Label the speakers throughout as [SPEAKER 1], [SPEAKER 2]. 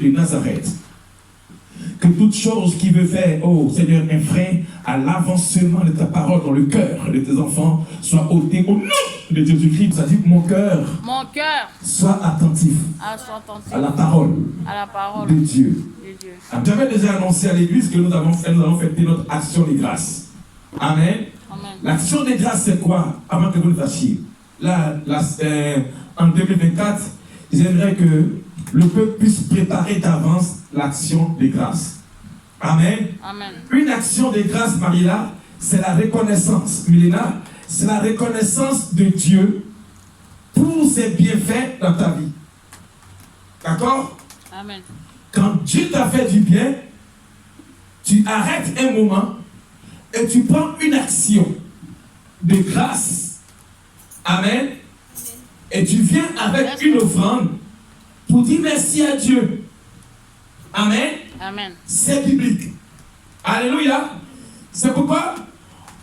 [SPEAKER 1] de Nazareth. Que toute chose qui veut faire, oh Seigneur, un frein à l'avancement de ta parole dans le cœur de tes enfants soit ôté au nom de Jésus-Christ. Ça dit que mon cœur soit attentif à la parole de Dieu. J'avais déjà annoncé à l'église que nous allons fêter notre action des grâces. Amen. L'action des grâces, c'est quoi? Avant que vous le fassiez. Là, en 2024, j'aimerais que le peuple puisse préparer d'avance l'action des grâces. Amen. Une action des grâces, Marie-là, c'est la reconnaissance. Milena, c'est la reconnaissance de Dieu pour ses bienfaits dans ta vie. D'accord?
[SPEAKER 2] Amen.
[SPEAKER 1] Quand Dieu t'a fait du bien, tu arrêtes un moment et tu prends une action de grâce. Amen. Et tu viens avec une offrande pour dire merci à Dieu. Amen.
[SPEAKER 2] Amen.
[SPEAKER 1] C'est biblique. Alléluia. C'est pourquoi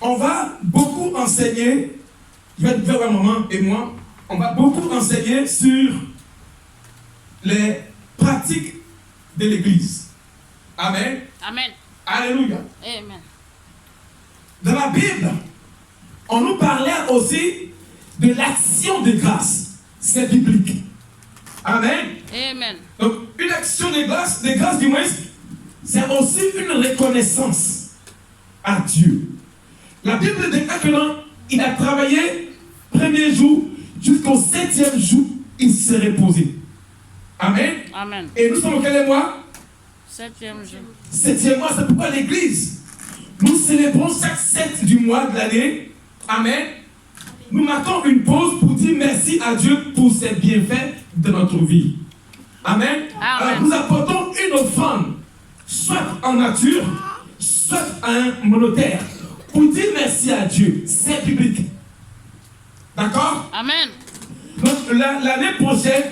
[SPEAKER 1] on va beaucoup enseigner, je vais te faire un moment et moi, on va beaucoup enseigner sur les pratiques de l'Église. Amen.
[SPEAKER 2] Amen.
[SPEAKER 1] Alléluia.
[SPEAKER 2] Amen.
[SPEAKER 1] Dans la Bible, on nous parlait aussi de l'action de grâce. C'est biblique. Amen.
[SPEAKER 2] Amen.
[SPEAKER 1] Donc, une action de grâce du moins, c'est aussi une reconnaissance à Dieu. La Bible déclare que il a travaillé premier jour jusqu'au 7e jour, il s'est reposé. Amen.
[SPEAKER 2] Amen.
[SPEAKER 1] Et nous sommes au quel mois?
[SPEAKER 2] 7e jour.
[SPEAKER 1] 7e mois, c'est pourquoi l'Église, nous célébrons chaque 7 du mois de l'année. Amen. Nous marquons une pause pour dire merci à Dieu pour ses bienfaits de notre vie. Amen.
[SPEAKER 2] Amen.
[SPEAKER 1] Alors nous apportons une offrande, soit en nature, soit à un monotaire, pour dire merci à Dieu. C'est biblique. D'accord?
[SPEAKER 2] Amen.
[SPEAKER 1] Donc l'année prochaine,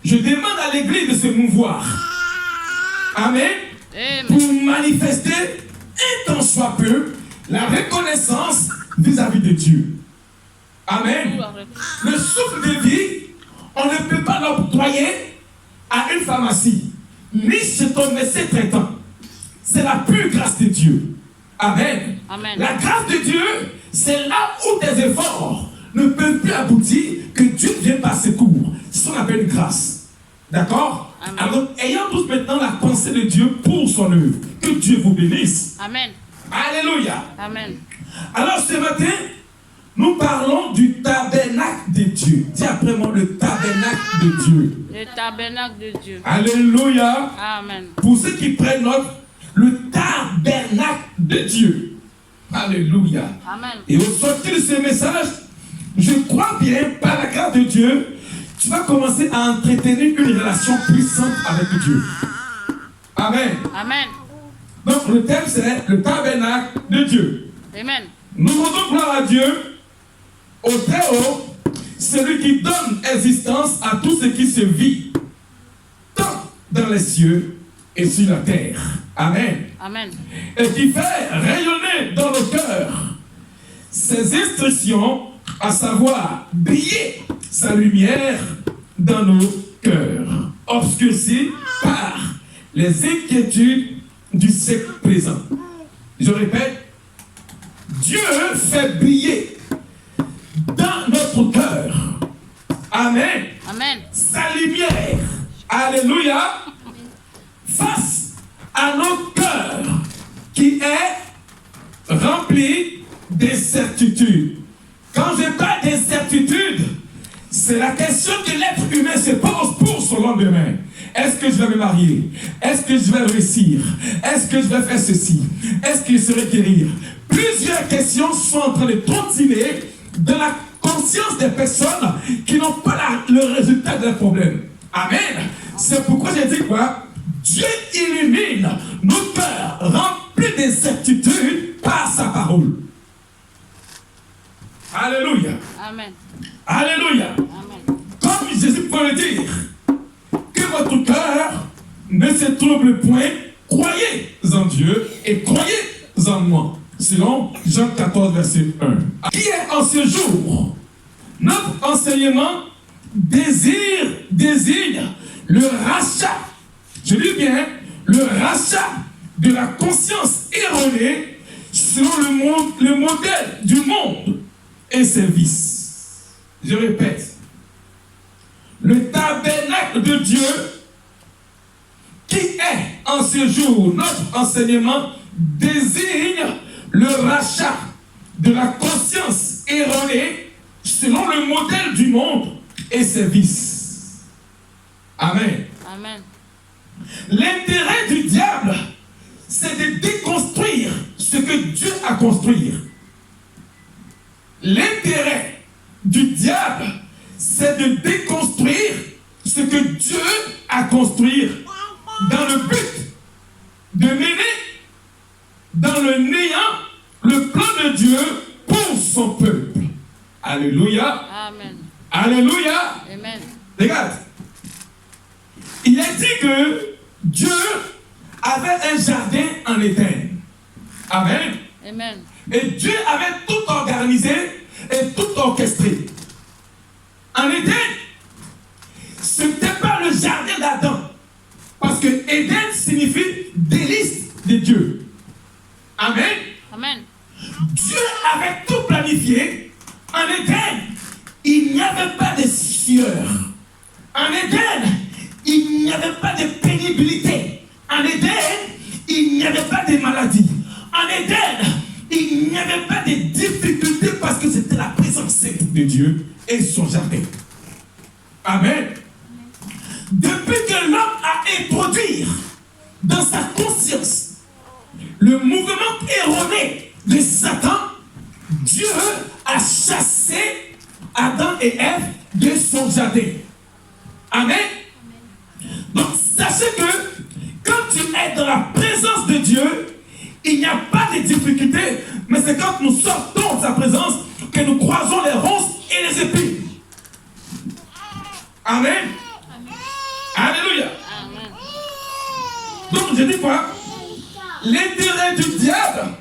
[SPEAKER 1] je demande à l'Église de se mouvoir. Amen.
[SPEAKER 2] Amen.
[SPEAKER 1] Pour manifester, un tant soit peu, la reconnaissance vis-à-vis de Dieu. Amen. Le souffle de vie, on ne peut pas l'octroyer à une pharmacie, ni chez ton médecin traitant. C'est la pure grâce de Dieu. Amen.
[SPEAKER 2] Amen.
[SPEAKER 1] La grâce de Dieu, c'est là où tes efforts ne peuvent plus aboutir, que Dieu vienne par secours. C'est ce qu'on appelle une grâce. D'accord? Alors, ayons tous maintenant la pensée de Dieu pour son œuvre. Que Dieu vous bénisse.
[SPEAKER 2] Amen.
[SPEAKER 1] Alléluia.
[SPEAKER 2] Amen.
[SPEAKER 1] Alors, ce matin, nous parlons du tabernacle de Dieu. Dis après moi, le tabernacle de Dieu.
[SPEAKER 2] Le tabernacle de Dieu.
[SPEAKER 1] Alléluia.
[SPEAKER 2] Amen.
[SPEAKER 1] Pour ceux qui prennent note, le tabernacle de Dieu. Alléluia.
[SPEAKER 2] Amen.
[SPEAKER 1] Et au sortir de ce message, je crois bien, par la grâce de Dieu, tu vas commencer à entretenir une relation puissante avec Dieu. Amen.
[SPEAKER 2] Amen.
[SPEAKER 1] Donc le thème c'est le tabernacle de Dieu.
[SPEAKER 2] Amen.
[SPEAKER 1] Nous rendons gloire à Dieu, au très haut, celui qui donne existence à tout ce qui se vit, tant dans les cieux et sur la terre. Amen.
[SPEAKER 2] Amen.
[SPEAKER 1] Et qui fait rayonner dans nos cœurs ses instructions, à savoir briller sa lumière dans nos cœurs, obscurcis par les inquiétudes du siècle présent. Je répète, Dieu fait briller dans notre cœur, amen,
[SPEAKER 2] Amen.
[SPEAKER 1] sa lumière, alléluia, face à nos cœurs qui est rempli d'incertitudes. Quand je parle d'incertitude, c'est la question que l'être humain se pose pour son lendemain. Est-ce que je vais me marier? Est-ce que je vais réussir? Est-ce que je vais faire ceci? Est-ce que je serai guérir? Plusieurs questions sont en train de trottiner dans la conscience des personnes qui n'ont pas le résultat de leur problème. Amen. C'est pourquoi j'ai dit quoi? Dieu illumine nos cœurs remplis d'incertitudes par sa parole. Alléluia.
[SPEAKER 2] Amen.
[SPEAKER 1] Alléluia.
[SPEAKER 2] Amen.
[SPEAKER 1] Comme Jésus peut le dire, que votre cœur ne se trouble point, croyez en Dieu et croyez en moi. Selon Jean 14, verset 1. Qui est en ce jour? Notre enseignement désigne le rachat Je dis bien, le rachat de la conscience erronée selon le modèle du monde et ses vices. Je répète, le tabernacle de Dieu, qui est en ce jour notre enseignement, désigne le rachat de la conscience erronée selon le modèle du monde et ses vices. Amen.
[SPEAKER 2] Amen.
[SPEAKER 1] L'intérêt du diable, c'est de déconstruire ce que Dieu a construit. L'intérêt du diable, c'est de déconstruire ce que Dieu a construit dans le but de mener dans le néant le plan de Dieu pour son peuple. Alléluia.
[SPEAKER 2] Amen.
[SPEAKER 1] Alléluia.
[SPEAKER 2] Amen.
[SPEAKER 1] Regarde. Il est dit que Dieu avait un jardin en Éden. Amen.
[SPEAKER 2] Amen.
[SPEAKER 1] Et Dieu avait tout organisé et tout orchestré. En Éden, ce n'était pas le jardin d'Adam. Parce que Éden signifie délice de Dieu. Amen.
[SPEAKER 2] Amen.
[SPEAKER 1] Dieu avait tout planifié. En Éden, il n'y avait pas de sueur. En Éden, il n'y avait pas de pénibilité. En Éden, il n'y avait pas de maladie. En Éden, il n'y avait pas de difficultés parce que c'était la présence sainte de Dieu et son jardin. Amen. Depuis que l'homme a introduit dans sa conscience le mouvement erroné de Satan, Dieu a chassé Adam et Ève de son jardin. Amen. Donc sachez que quand tu es dans la présence de Dieu, il n'y a pas de difficulté, mais c'est quand nous sortons de sa présence que nous croisons les ronces et les épines. Amen. Alléluia.
[SPEAKER 2] Amen.
[SPEAKER 1] Donc je dis quoi? L'intérêt du diable,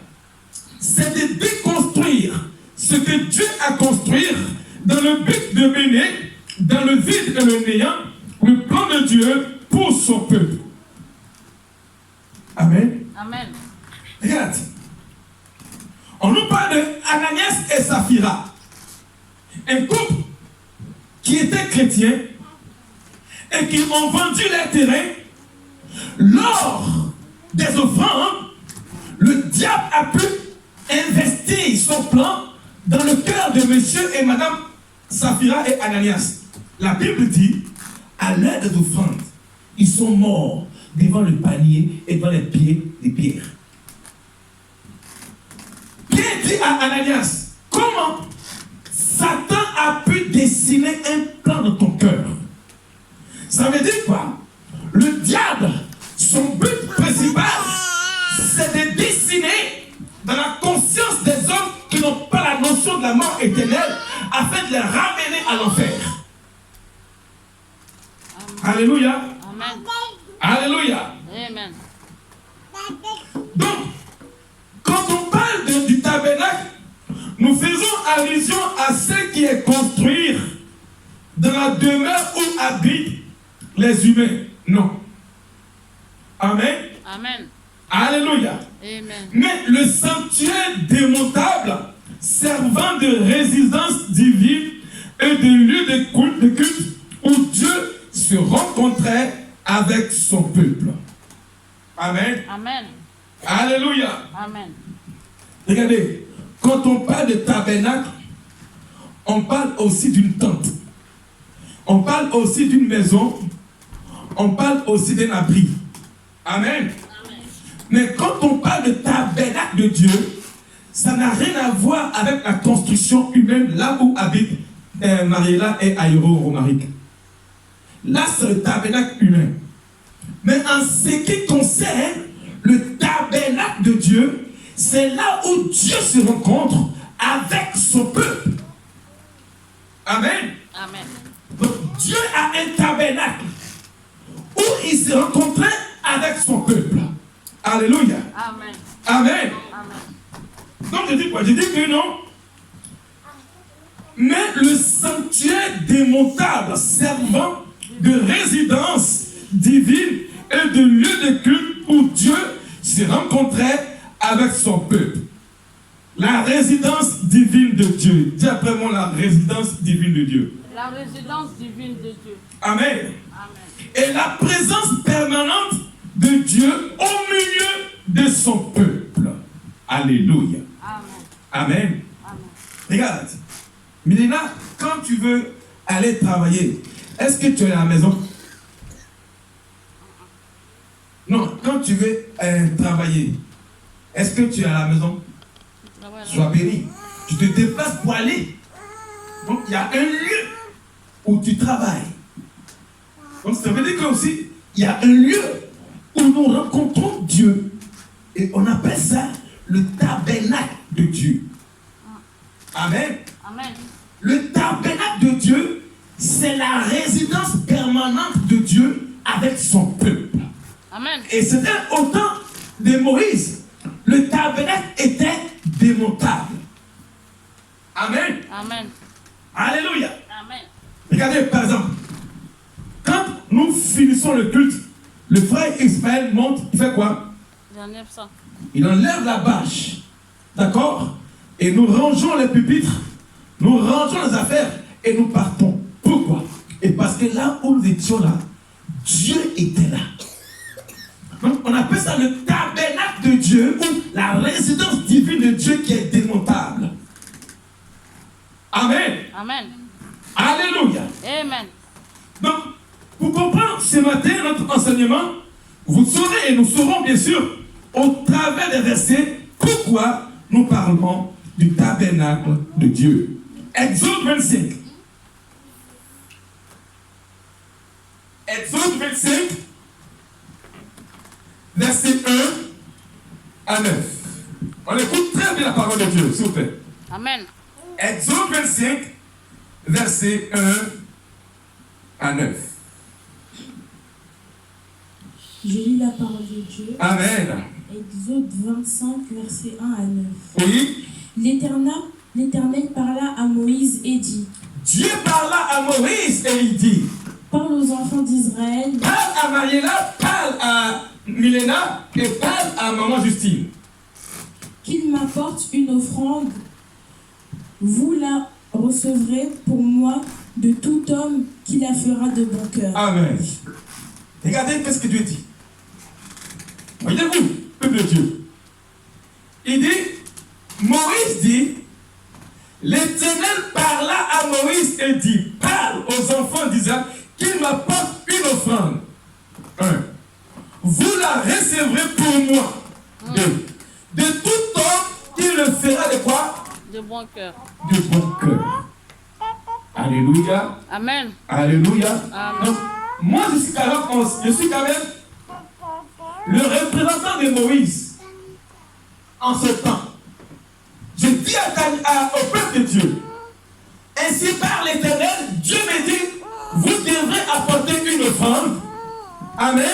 [SPEAKER 1] c'est de déconstruire ce que Dieu a construit dans le but de mener dans le vide et le néant le plan de Dieu pour son peuple. Amen.
[SPEAKER 2] Amen.
[SPEAKER 1] Regarde. On nous parle de Ananias et Saphira. Un couple qui était chrétien et qui ont vendu leur terrain. Lors des offrandes, le diable a pu investir son plan dans le cœur de monsieur et madame Saphira et Ananias. La Bible dit, à l'heure des offrandes, ils sont morts devant le panier et devant les pieds des pierres. Pierre dit à Ananias, comment Satan a pu dessiner un plan dans ton cœur? Ça veut dire quoi? Le diable, son but principal, c'est de dessiner dans la conscience des hommes qui n'ont pas la notion de la mort éternelle afin de les ramener à l'enfer. Alléluia.
[SPEAKER 2] Amen.
[SPEAKER 1] Alléluia.
[SPEAKER 2] Amen.
[SPEAKER 1] Donc, quand on parle du tabernacle, nous faisons allusion à ce qui est construit dans la demeure où habitent les humains. Non. Amen.
[SPEAKER 2] Amen.
[SPEAKER 1] Alléluia.
[SPEAKER 2] Amen.
[SPEAKER 1] Mais le sanctuaire démontable, servant de résidence divine et de lieu de culte où Dieu se rencontrait avec son peuple. Amen.
[SPEAKER 2] Amen.
[SPEAKER 1] Alléluia.
[SPEAKER 2] Amen.
[SPEAKER 1] Regardez, quand on parle de tabernacle, on parle aussi d'une tente. On parle aussi d'une maison. On parle aussi d'un abri. Amen. Mais quand on parle de tabernacle de Dieu, ça n'a rien à voir avec la construction humaine, là où habitent Mariela et Aïro Romaric. Là, c'est le tabernacle humain. Mais en ce qui concerne le tabernacle de Dieu, c'est là où Dieu se rencontre avec son peuple. Amen.
[SPEAKER 2] Amen.
[SPEAKER 1] Donc Dieu a un tabernacle où il se rencontrait avec son peuple. Alléluia.
[SPEAKER 2] Amen.
[SPEAKER 1] Amen.
[SPEAKER 2] Amen.
[SPEAKER 1] Donc je dis quoi? Je dis que non. Mais le sanctuaire démontable servant de résidence divine et de lieu de culte où Dieu se rencontrait avec son peuple. La résidence divine de Dieu. Dis après moi la résidence divine de Dieu.
[SPEAKER 2] La résidence divine de Dieu.
[SPEAKER 1] Amen.
[SPEAKER 2] Amen.
[SPEAKER 1] Et la présence permanente de Dieu au milieu de son peuple. Alléluia.
[SPEAKER 2] Amen.
[SPEAKER 1] Amen.
[SPEAKER 2] Amen.
[SPEAKER 1] Regarde, Milena, quand tu veux aller travailler, est-ce que tu es à la maison? Non, quand tu veux travailler, est-ce que tu es à la maison? Sois béni. Tu te déplaces pour aller. Donc il y a un lieu où tu travailles. Donc ça veut dire qu'aussi, il y a un lieu où nous rencontrons Dieu. Et on appelle ça le tabernacle de Dieu. Amen.
[SPEAKER 2] Amen.
[SPEAKER 1] Le tabernacle de Dieu, c'est la résidence permanente de Dieu avec son peuple.
[SPEAKER 2] Amen.
[SPEAKER 1] Et c'était au temps de Moïse. Le tabernacle était démontable. Amen.
[SPEAKER 2] Amen.
[SPEAKER 1] Alléluia.
[SPEAKER 2] Amen.
[SPEAKER 1] Regardez par exemple, quand nous finissons le culte, le frère Ismaël monte, il fait quoi?
[SPEAKER 2] J'enlève ça.
[SPEAKER 1] Il enlève la bâche. D'accord? Et nous rangeons les pupitres, nous rangeons les affaires et nous partons. Pourquoi? Et parce que là où nous étions là, Dieu était là. Donc on appelle ça le tabernacle de Dieu ou la résidence divine de Dieu qui est démontable. Amen.
[SPEAKER 2] Amen.
[SPEAKER 1] Alléluia.
[SPEAKER 2] Amen.
[SPEAKER 1] Donc, pour comprendre ce matin notre enseignement, vous saurez et nous saurons bien sûr au travers des versets pourquoi nous parlons du tabernacle de Dieu. Exode 25. Exode 25, verset 1 à 9. On écoute très bien la parole de Dieu, s'il vous plaît.
[SPEAKER 2] Amen.
[SPEAKER 1] Exode 25, verset 1 à 9.
[SPEAKER 3] Je lis la parole de Dieu.
[SPEAKER 1] Amen.
[SPEAKER 3] Exode 25, verset 1 à 9.
[SPEAKER 1] Oui.
[SPEAKER 3] L'Éternel parla à Moïse et dit:
[SPEAKER 1] Dieu parla à Moïse et il dit:
[SPEAKER 3] Parle aux enfants d'Israël,
[SPEAKER 1] parle à Mariella, parle à Milena et parle à maman Justine.
[SPEAKER 3] qu'ils m'apportent une offrande. Vous la recevrez pour moi de tout homme qui la fera de bon cœur.
[SPEAKER 1] Amen. Regardez qu'est-ce que Dieu dit. Voyez-vous, peuple de Dieu. Il dit, Moïse dit, l'Éternel parla à Moïse et dit, parle aux enfants d'Israël qu'il m'apporte une offrande. 1. Vous la recevrez pour moi. 2. De tout homme qui le fera de quoi?
[SPEAKER 2] De bon cœur.
[SPEAKER 1] De bon cœur. Alléluia.
[SPEAKER 2] Amen.
[SPEAKER 1] Alléluia.
[SPEAKER 2] Amen.
[SPEAKER 1] Donc, moi, je suis quand même le représentant de Moïse en ce temps. Je dis au peuple de Dieu, ainsi par l'Éternel, Dieu me dit, vous devrez apporter une offrande. Amen.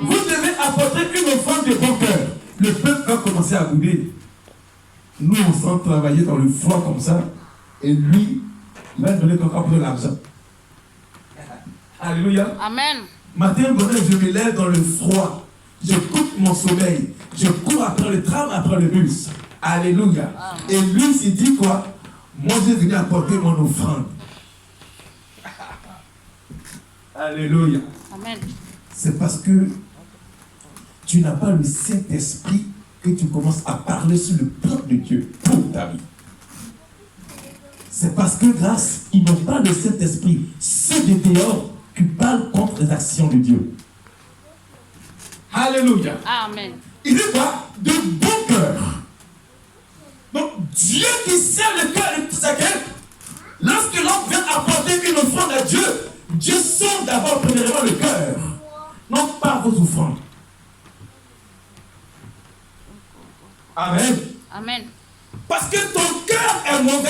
[SPEAKER 1] Vous devez apporter une offrande de bon cœur. Le peuple va commencer à bouder. Nous, on sent travailler dans le froid comme ça. Et lui, il va donner encore de l'argent. Alléluia.
[SPEAKER 2] Amen.
[SPEAKER 1] Matin, bonheur, je me lève dans le froid. Je coupe mon sommeil. Je cours après le tram, après le bus. Alléluia.
[SPEAKER 2] Amen.
[SPEAKER 1] Et lui s'est dit quoi? Moi, j'ai venu apporter mon offrande. Alléluia.
[SPEAKER 2] Amen.
[SPEAKER 1] C'est parce que tu n'as pas le Saint-Esprit que tu commences à parler sur le plan de Dieu pour ta vie. C'est parce que grâce, ils n'ont pas le Saint-Esprit, ceux de dehors qui parlent contre les actions de Dieu. Alléluia.
[SPEAKER 2] Amen.
[SPEAKER 1] Il dit quoi? De bon cœur. Donc, Dieu qui sait le cœur de tout chacun, lorsque l'homme vient apporter une offrande à Dieu, Dieu sonde d'abord premièrement le cœur, non pas vos offrandes. Amen.
[SPEAKER 2] Amen.
[SPEAKER 1] Parce que ton cœur est mauvais,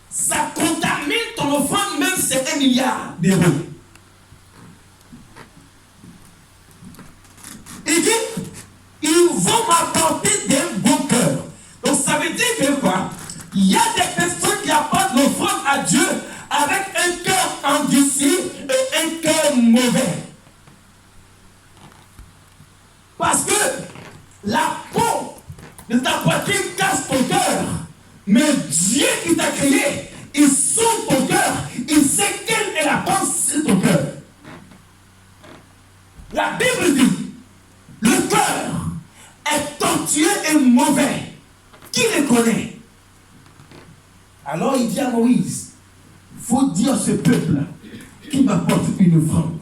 [SPEAKER 1] ça contamine ton offrande, même si c'est 1 milliard d'euros. Il dit, ils vont m'apporter d'un bon cœur. Donc ça veut dire que quoi? Il y a des personnes qui apportent l'offrande à Dieu avec un cœur endurci et un cœur mauvais. La peau de ta poitrine casse ton cœur. Mais Dieu qui t'a créé, il sonde ton cœur. Il sait quelle est la pensée de ton cœur. La Bible dit, le cœur est tortueux et mauvais. Qui le connaît? Alors il dit à Moïse, il faut dire à ce peuple qui m'apporte une offrande.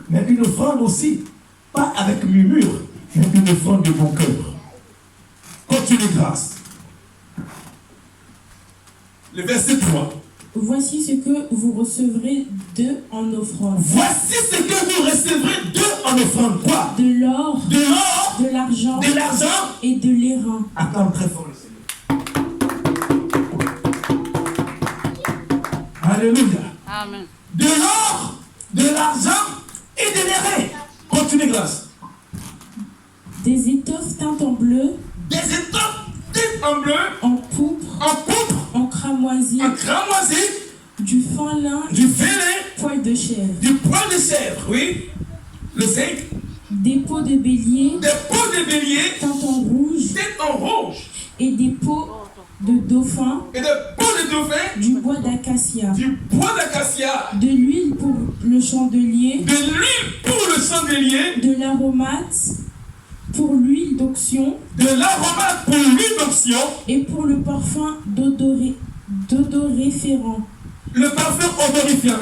[SPEAKER 1] Mais une offrande aussi, pas avec murmure, mais une offrande de mon cœur. Continue grâce. Le verset 3.
[SPEAKER 3] Voici ce que vous recevrez d'eux en offrande.
[SPEAKER 1] Voici ce que vous recevrez d'eux en offrande. Quoi?
[SPEAKER 3] De l'or,
[SPEAKER 1] De l'or,
[SPEAKER 3] de l'argent
[SPEAKER 1] de l'argent
[SPEAKER 3] et de l'airain.
[SPEAKER 1] Acclame très fort le Seigneur. Alléluia.
[SPEAKER 2] Amen.
[SPEAKER 1] De l'or, de l'argent et de l'airain. Continue grâce.
[SPEAKER 3] Des étoffes teintes en bleu,
[SPEAKER 1] Des étoffes teintes en bleu,
[SPEAKER 3] en pourpre, en cramoisi,
[SPEAKER 1] en cramoisi,
[SPEAKER 3] du fin lin,
[SPEAKER 1] du félin,
[SPEAKER 3] poil de chèvre,
[SPEAKER 1] du poil de chèvre, oui. Le 5,
[SPEAKER 3] des peaux de bélier
[SPEAKER 1] des peaux de bélier,
[SPEAKER 3] teintes en rouge
[SPEAKER 1] teintes en rouge,
[SPEAKER 3] et des peaux de dauphin,
[SPEAKER 1] et des peaux de dauphin,
[SPEAKER 3] du bois d'acacia,
[SPEAKER 1] du bois d'acacia,
[SPEAKER 3] de l'huile pour le chandelier,
[SPEAKER 1] de l'huile pour le chandelier,
[SPEAKER 3] de l'aromate pour l'huile d'onction
[SPEAKER 1] de l'aromate pour l'huile d'onction,
[SPEAKER 3] et pour le parfum d'odoréférent.
[SPEAKER 1] le parfum odorifiant,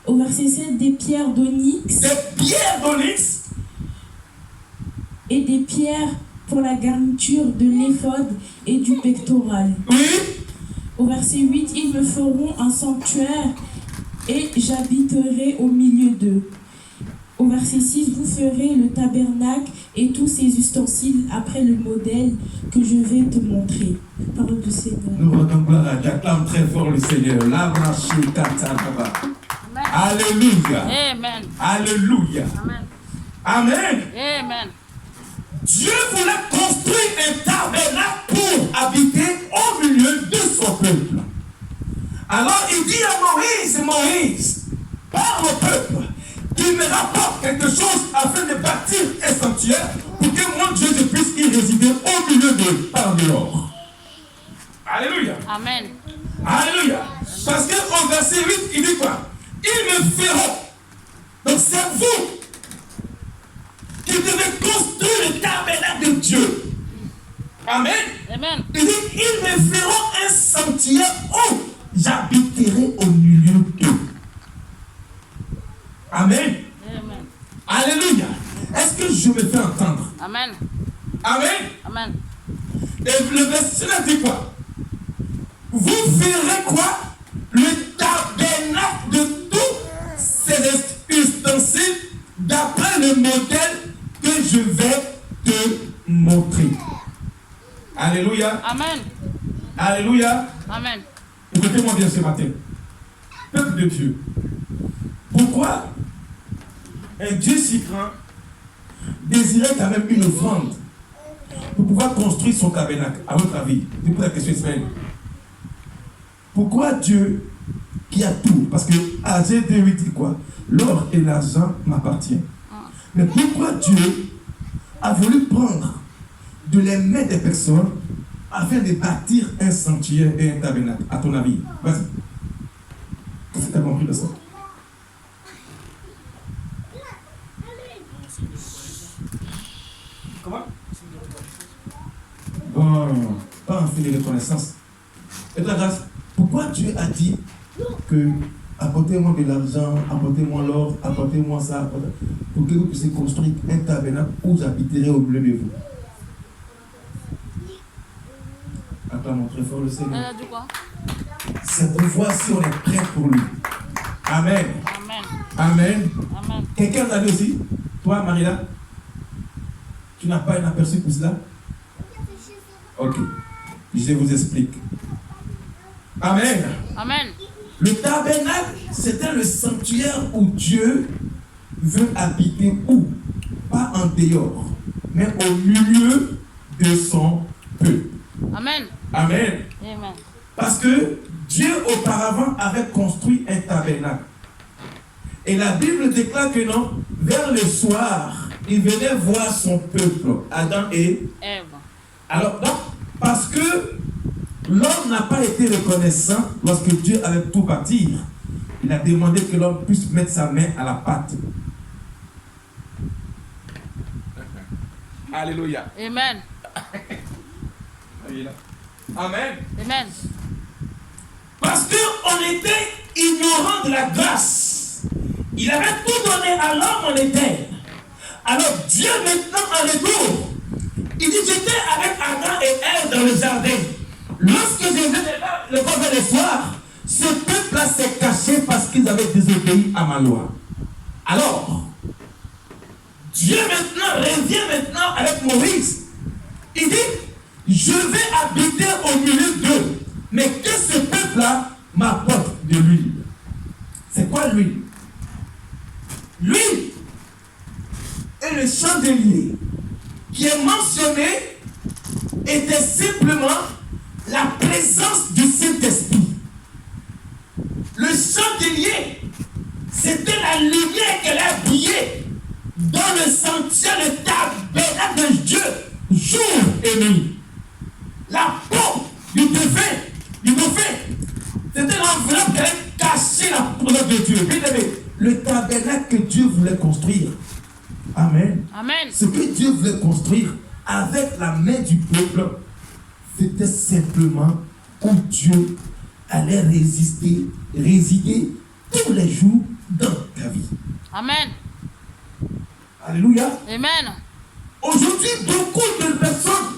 [SPEAKER 3] Au verset 7, des pierres d'onyx
[SPEAKER 1] des pierres d'onyx,
[SPEAKER 3] et des pierres pour la garniture de l'éphod et du pectoral.
[SPEAKER 1] oui,
[SPEAKER 3] Au verset 8, ils me feront un sanctuaire et j'habiterai au milieu d'eux. Au verset 6, vous ferez le tabernacle et tous ses ustensiles après le modèle que je vais te montrer. Parole du Seigneur.
[SPEAKER 1] nous rendons gloire à Dieu. Acclame très fort le Seigneur. Alléluia.
[SPEAKER 2] Amen.
[SPEAKER 1] Alléluia.
[SPEAKER 2] Amen.
[SPEAKER 1] Amen.
[SPEAKER 2] Amen.
[SPEAKER 1] Dieu voulait construire un tabernacle pour habiter au milieu de son peuple. Alors il dit à Moïse, Moïse, parle au peuple, qu'il me rapporte quelque chose afin de bâtir un sanctuaire pour que mon Dieu je puisse y résider au milieu de par dehors. Alléluia.
[SPEAKER 2] Amen.
[SPEAKER 1] Alléluia. Parce qu'au verset 8, il dit quoi? Ils me feront. Donc c'est vous qui devez construire le tabernacle de Dieu. Amen.
[SPEAKER 2] Amen.
[SPEAKER 1] Il dit, ils me feront un sanctuaire où j'habiterai au milieu d'eux. Amen.
[SPEAKER 2] Amen.
[SPEAKER 1] Alléluia. Est-ce que je me fais entendre?
[SPEAKER 2] Amen.
[SPEAKER 1] Amen.
[SPEAKER 2] Amen.
[SPEAKER 1] Et le verset là dit quoi? Vous verrez quoi? Le tabernacle de tous ces ustensiles d'après le modèle que je vais te montrer. Alléluia.
[SPEAKER 2] Amen.
[SPEAKER 1] Alléluia.
[SPEAKER 2] Amen.
[SPEAKER 1] Écoutez-moi bien ce matin. Peuple de Dieu. Pourquoi un Dieu si grand désirait quand même une offrande pour pouvoir construire son tabernacle? À votre avis, je pose la question Ismaël. Pourquoi Dieu qui a tout? Parce que Agé 2:8 dit quoi? L'or et l'argent m'appartiennent. Mais pourquoi Dieu a voulu prendre de les mains des personnes afin de bâtir un sanctuaire et un tabernacle? À ton avis, vas-y. Qu'est-ce que tu as compris de ça? Comment? Bon, pas un filet de connaissance. Et de la grâce. Pourquoi Dieu a dit que apportez-moi de l'argent, apportez-moi l'or, apportez-moi ça, pour que vous puissiez construire un tabernacle où j'habiterai au milieu de vous? Acclamons très fort le
[SPEAKER 2] Elle
[SPEAKER 1] Seigneur.
[SPEAKER 2] a dit quoi?
[SPEAKER 1] C'est pour voir si on est prêt pour lui. Amen.
[SPEAKER 2] Amen.
[SPEAKER 1] Amen.
[SPEAKER 2] Amen.
[SPEAKER 1] Quelqu'un l'a dit aussi? Toi, Maria, tu n'as pas un aperçu pour cela? Ok. Je vous explique. Amen.
[SPEAKER 2] Amen.
[SPEAKER 1] Le tabernacle, c'était le sanctuaire où Dieu veut habiter où? Pas en dehors, mais au milieu de son peuple.
[SPEAKER 2] Amen.
[SPEAKER 1] Amen.
[SPEAKER 2] Amen.
[SPEAKER 1] Parce que Dieu auparavant avait construit un tabernacle. Et la Bible déclare que non, vers le soir, Il venait voir son peuple, Adam et
[SPEAKER 2] Ève.
[SPEAKER 1] Alors, donc, parce que l'homme n'a pas été reconnaissant lorsque Dieu avait tout bâti, il a demandé que l'homme puisse mettre sa main à la pâte. Alléluia.
[SPEAKER 2] Amen.
[SPEAKER 1] Amen.
[SPEAKER 2] Amen.
[SPEAKER 1] Parce qu'on était ignorant de la grâce. Il avait tout donné à l'homme en éternel. Alors Dieu maintenant en retour, il dit j'étais avec Adam et Ève dans le jardin. Lorsque je venais là, le vendredi soir, ce peuple-là s'est caché parce qu'ils avaient désobéi à ma loi. Alors, Dieu maintenant revient maintenant avec Moïse. Il dit, je vais habiter au milieu d'eux. Mais que ce peuple-là m'apporte de l'huile. C'est quoi l'huile? L'huile et le chandelier qui est mentionné était simplement la présence du Saint-Esprit. Le chandelier, c'était la lumière qu'elle a brillé dans le sentier, le tabernacle de Dieu, jour et nuit. La peau du dauphin, c'était l'enveloppe qui allait cacher la présence de Dieu. Bien aimé, le tabernacle que Dieu voulait construire. Amen.
[SPEAKER 2] Amen.
[SPEAKER 1] Ce que Dieu voulait construire avec la main du peuple, c'était simplement où Dieu allait résider tous les jours dans ta vie.
[SPEAKER 2] Amen.
[SPEAKER 1] Alléluia.
[SPEAKER 2] Amen.
[SPEAKER 1] Aujourd'hui, beaucoup de personnes,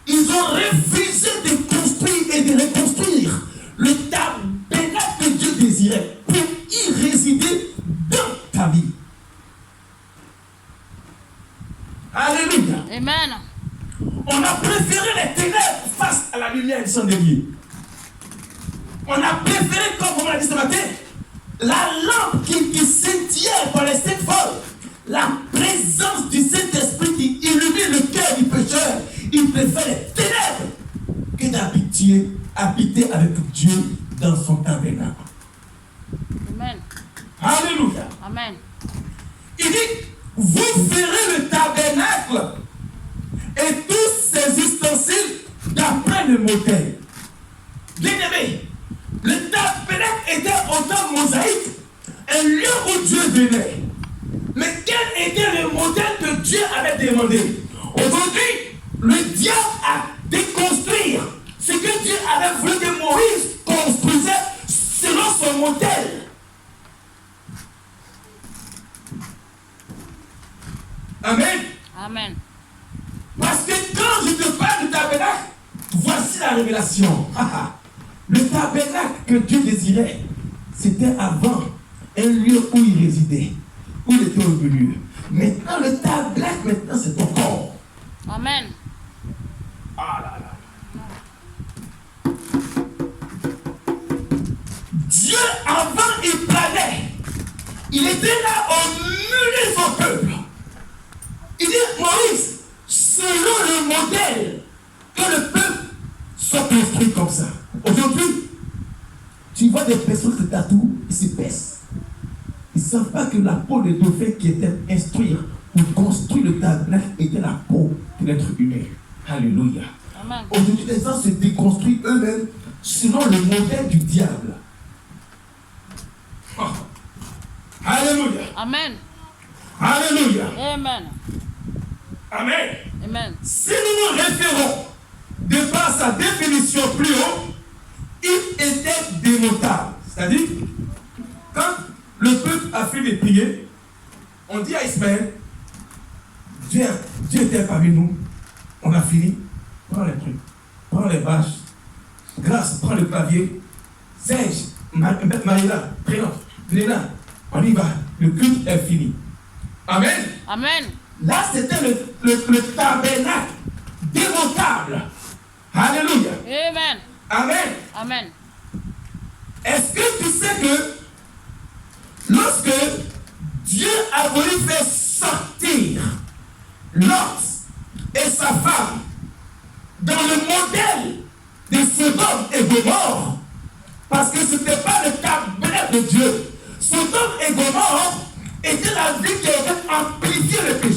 [SPEAKER 1] ils ont refusé de construire et de reconstruire le tabernacle que Dieu désirait pour y résider dans ta vie. Alléluia.
[SPEAKER 2] Amen.
[SPEAKER 1] On a préféré les ténèbres face à la lumière du chandelier. On a préféré, comme on l'a dit ce matin, la lampe qui scintillait par les sept folles. La présence du Saint-Esprit qui illumine le cœur du pécheur. Il préfère les ténèbres que d'habiter avec Dieu dans son tabernacle.
[SPEAKER 2] Amen.
[SPEAKER 1] Alléluia.
[SPEAKER 2] Amen.
[SPEAKER 1] Il dit, vous verrez le tabernacle et tous ses ustensiles d'après le modèle. Bien-aimé, le tabernacle était autant mosaïque, un lieu où Dieu venait. Mais quel était le modèle que Dieu avait demandé? Aujourd'hui, le diable a déconstruire ce que Dieu avait voulu que Moïse construisait selon son modèle. Amen.
[SPEAKER 2] Amen.
[SPEAKER 1] Parce que quand je te parle du tabernacle, voici la révélation. Le tabernacle que Dieu désirait, c'était avant un lieu où il résidait, où il était revenu. Maintenant, le tabernacle, maintenant, c'est ton corps.
[SPEAKER 2] Amen.
[SPEAKER 1] Ah là là. Dieu, avant, il planait. Il était là au milieu de son peuple. Il dit, Moïse, selon le modèle, que le peuple soit construit comme ça. Aujourd'hui, tu vois des personnes se tatouent, ils se baissent. Ils ne savent pas que la peau de dauphin qui était instruire pour construire le tabernacle était la peau de l'être humain. Alléluia.
[SPEAKER 2] Amen.
[SPEAKER 1] Aujourd'hui, les gens se déconstruisent eux-mêmes selon le modèle du diable. Oh. Alléluia.
[SPEAKER 2] Amen.
[SPEAKER 1] Alléluia.
[SPEAKER 2] Amen.
[SPEAKER 1] Amen.
[SPEAKER 2] Amen.
[SPEAKER 1] Si nous nous référons de par sa définition plus haut, il était démontable. C'est-à-dire, quand le peuple a fini de prier, on dit à Ismaël, Dieu était parmi nous, on a fini, prends les trucs, prends les vaches, Grâce, prends le clavier, Serge, Maïla, prénom, venez là, on y va, le culte est fini. Amen.
[SPEAKER 2] Amen.
[SPEAKER 1] Là, c'était le tabernacle démontable. Alléluia.
[SPEAKER 2] Amen.
[SPEAKER 1] Amen.
[SPEAKER 2] Amen.
[SPEAKER 1] Est-ce que tu sais que lorsque Dieu a voulu faire sortir Lot et sa femme dans le modèle de Sodome et Gomorrhe, parce que ce n'était pas le tabernacle de Dieu, Sodome et Gomorrhe était la ville qui avait amplifié le péché.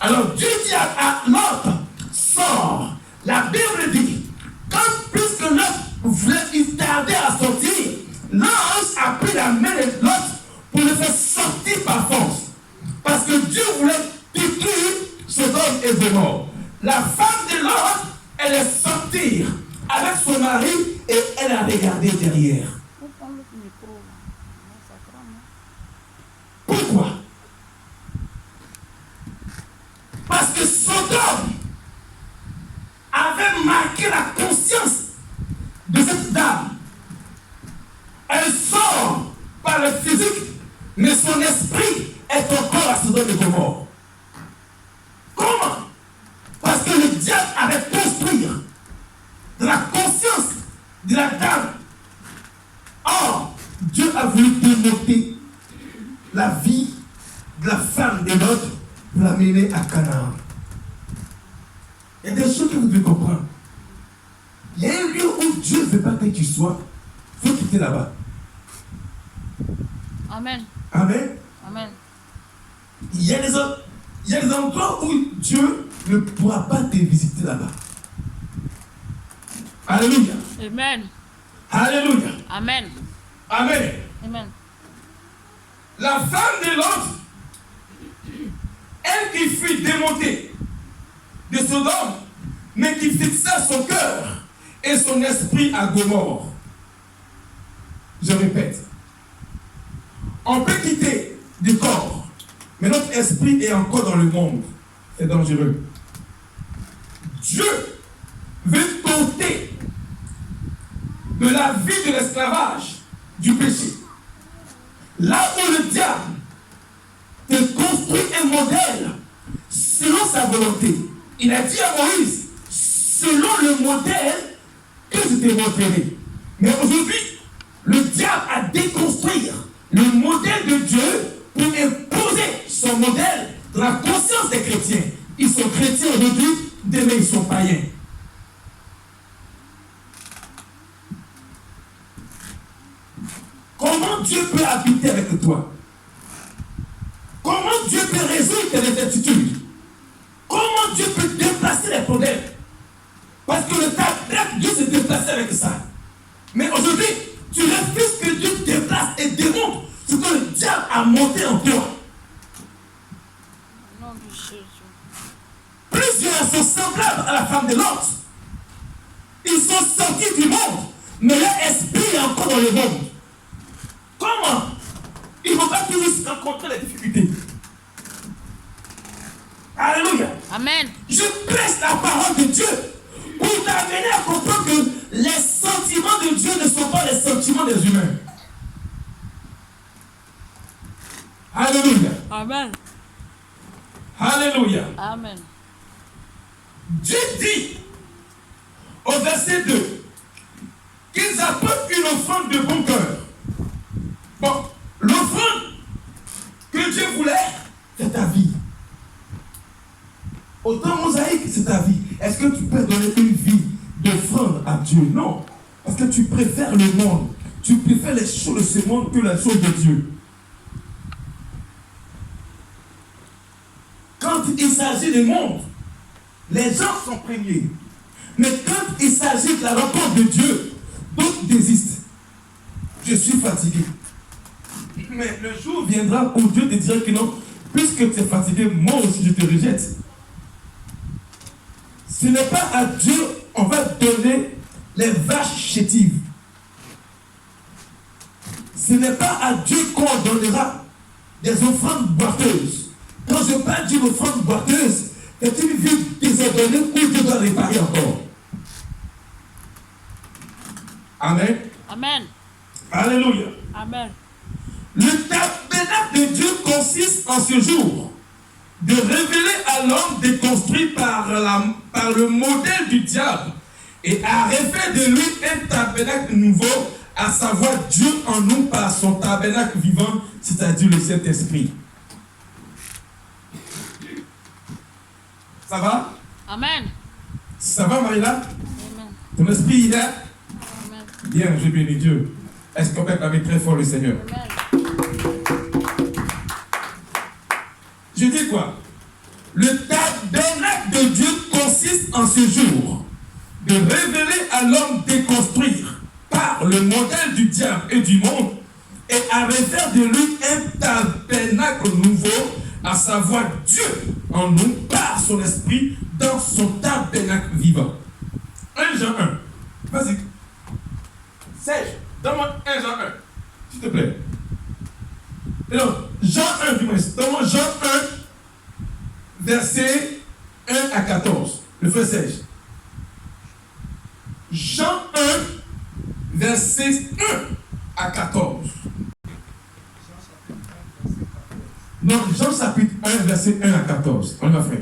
[SPEAKER 1] Alors Dieu dit à l'autre, sors. La Bible dit, quand plus que l'autre voulait, il tardait à sortir, l'ange a pris la main de l'autre pour le faire sortir par force. Parce que Dieu voulait détruire Sodome et Gomorrhe. La femme de l'autre, elle est sortie avec son mari et elle a regardé derrière. Pourquoi? Parce que Sodome avait marqué la conscience de cette dame. Elle sort par le physique, mais son esprit est encore à Sodome et Gomorrhe. Comment? Parce que le diable avait construit de la conscience de la dame. Or, Dieu a voulu démonter la vie de la femme de l'autre pour la mener à Canaan. Il y a des choses que vous devez comprendre. Il y a un lieu où Dieu ne veut pas que tu sois. Il faut quitter là-bas.
[SPEAKER 2] Amen.
[SPEAKER 1] Amen.
[SPEAKER 2] Amen.
[SPEAKER 1] Il y a des endroits où Dieu ne pourra pas te visiter là-bas. Alléluia.
[SPEAKER 2] Amen.
[SPEAKER 1] Alléluia.
[SPEAKER 2] Amen.
[SPEAKER 1] Amen.
[SPEAKER 2] Amen.
[SPEAKER 1] La femme de l'autre, elle qui fut démontée de Sodome, mais qui fixa son cœur et son esprit à Gomorrhe. Je répète, on peut quitter du corps, mais notre esprit est encore dans le monde. C'est dangereux. Dieu veut t'ôter de la vie de l'esclavage, du péché. Là où le diable te construit un modèle selon sa volonté. Il a dit à Moïse, selon le modèle que je t'ai montré. Mais aujourd'hui, le diable a déconstruit le modèle de Dieu pour imposer son modèle dans la conscience des chrétiens. Ils sont chrétiens aujourd'hui, demain ils sont païens. Comment Dieu peut habiter avec toi? Comment Dieu peut résoudre tes incertitudes? Comment Dieu peut déplacer les problèmes? Parce que le tabernacle, Dieu s'est déplacé avec ça. Mais aujourd'hui, tu refuses que Dieu te déplace et démontre ce que le diable a monté en toi.
[SPEAKER 2] Au nom de Jésus.
[SPEAKER 1] Plusieurs sont semblables à la femme de l'autre. Ils sont sortis du monde, mais leur esprit est encore dans le monde. Comment? Ils ne vont pas tous rencontrer les difficultés. Alléluia.
[SPEAKER 2] Amen.
[SPEAKER 1] Je prêche la parole de Dieu pour t'amener à comprendre que les sentiments de Dieu ne sont pas les sentiments des humains. Alléluia.
[SPEAKER 2] Amen.
[SPEAKER 1] Alléluia.
[SPEAKER 2] Amen.
[SPEAKER 1] Dieu dit au verset 2 qu'ils apportent une offrande de bon cœur. Bon, l'offrande que Dieu voulait, c'est ta vie. Autant mosaïque, c'est ta vie. Est-ce que tu peux donner une vie d'offrande à Dieu? Non. Parce que tu préfères le monde. Tu préfères les choses de ce monde que les choses de Dieu. Quand il s'agit du monde, les gens sont premiers. Mais quand il s'agit de la rencontre de Dieu, d'autres désistent. Je suis fatigué. Mais le jour viendra où Dieu te dira que non, puisque tu es fatigué, moi aussi je te rejette. Ce n'est pas à Dieu, on va donner les vaches chétives. Ce n'est pas à Dieu qu'on donnera des offrandes boiteuses. Quand je parle d'une offrande boiteuse, c'est une vie désordonnée où Dieu doit réparer encore. Amen.
[SPEAKER 2] Amen.
[SPEAKER 1] Alléluia.
[SPEAKER 2] Amen.
[SPEAKER 1] Le tabernacle de Dieu consiste en ce jour de révéler à l'homme déconstruit par le modèle du diable et à refaire de lui un tabernacle nouveau, à savoir Dieu en nous par son tabernacle vivant, c'est-à-dire le Saint-Esprit. Ça va?
[SPEAKER 2] Amen.
[SPEAKER 1] Ça va, Marie-là?
[SPEAKER 2] Amen.
[SPEAKER 1] Ton esprit, il est là?
[SPEAKER 2] Amen.
[SPEAKER 1] Bien, je bénis Dieu. Est-ce qu'on peut acclamer très fort le Seigneur?
[SPEAKER 2] Amen.
[SPEAKER 1] Je dis quoi? Le tabernacle de Dieu consiste en ce jour de révéler à l'homme déconstruire par le modèle du diable et du monde et à refaire de lui un tabernacle nouveau, à savoir Dieu en nous par son esprit dans son tabernacle vivant. 1 Jean 1. Vas-y. Serge, donne-moi 1 Jean 1. S'il te plaît. Et donc, Jean 1, dis-moi, donne-moi Jean 1, verset 1 à 14. Le frère Serge. Jean 1, verset 1 à 14. Non, Jean chapitre 1, verset 1 à 14. On va faire.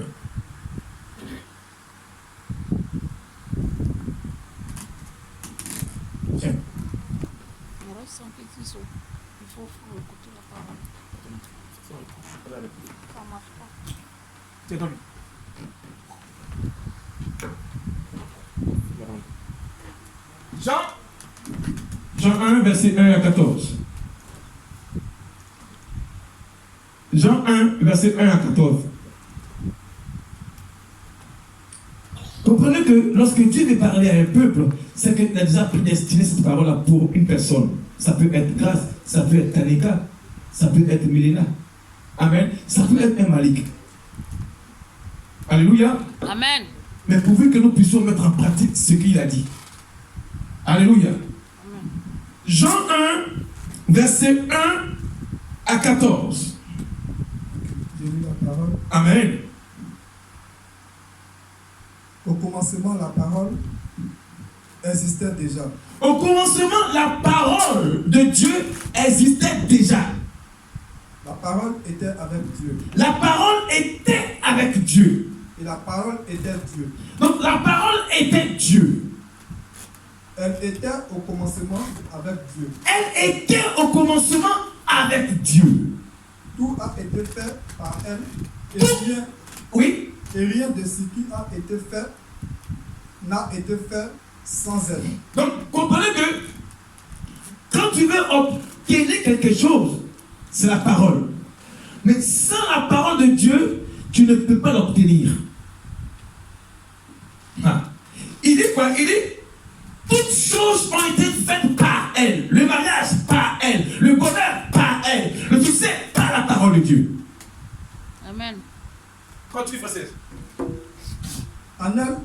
[SPEAKER 1] Tiens.
[SPEAKER 2] Il reste un petit saut. Il faut écouter la parole. Ça marche pas.
[SPEAKER 1] Tiens, Tommy. Jean 1, verset 1 à 14. Jean 1, verset 1 à 14. Comprenez que lorsque Dieu veut parler à un peuple, c'est qu'il a déjà prédestiné cette parole-là pour une personne. Ça peut être Grâce, ça peut être Tanika, ça peut être Milena. Amen. Ça peut être un Malik. Alléluia.
[SPEAKER 2] Amen.
[SPEAKER 1] Mais pourvu que nous puissions mettre en pratique ce qu'il a dit. Alléluia.
[SPEAKER 2] Amen.
[SPEAKER 1] Jean 1, verset 1 à 14.
[SPEAKER 4] Je lis la parole.
[SPEAKER 1] Amen.
[SPEAKER 4] Au commencement, la parole existait déjà.
[SPEAKER 1] Au commencement, la parole de Dieu existait déjà.
[SPEAKER 4] La parole était avec Dieu.
[SPEAKER 1] La parole était avec Dieu.
[SPEAKER 4] Et la parole était Dieu.
[SPEAKER 1] Donc la parole était Dieu.
[SPEAKER 4] Elle était au commencement avec Dieu.
[SPEAKER 1] Elle était au commencement avec Dieu.
[SPEAKER 4] Tout a été fait par elle. Et
[SPEAKER 1] Tout.
[SPEAKER 4] rien,
[SPEAKER 1] Oui.
[SPEAKER 4] et rien de ce qui a été fait n'a été fait sans elle.
[SPEAKER 1] Donc comprenez que quand tu veux obtenir quelque chose, c'est la parole. Mais sans la parole de Dieu, tu ne peux pas l'obtenir. Ah. Il dit quoi? Il dit toutes choses ont été faites par elle. Le mariage par elle. Le bonheur par elle. Le succès par la parole de Dieu.
[SPEAKER 2] Amen.
[SPEAKER 1] Continue, frère.
[SPEAKER 4] En elle,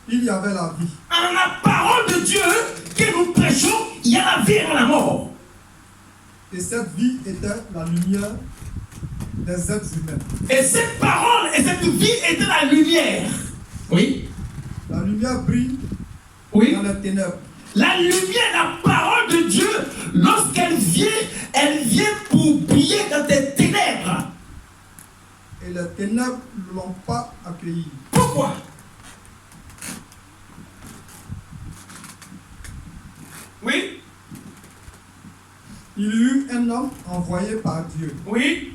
[SPEAKER 4] il y avait la vie.
[SPEAKER 1] En la parole de Dieu que nous prêchons, il y a la vie et la mort.
[SPEAKER 4] Et cette vie était la lumière des êtres humains.
[SPEAKER 1] Et cette parole et cette vie était la lumière. Oui.
[SPEAKER 4] La lumière brille
[SPEAKER 1] Oui.
[SPEAKER 4] dans les ténèbres.
[SPEAKER 1] La lumière, la parole de Dieu, lorsqu'elle vient pour briller dans des ténèbres.
[SPEAKER 4] Et les ténèbres ne l'ont pas accueillie.
[SPEAKER 1] Pourquoi? Oui.
[SPEAKER 4] Il y eut un homme envoyé par Dieu.
[SPEAKER 1] Oui.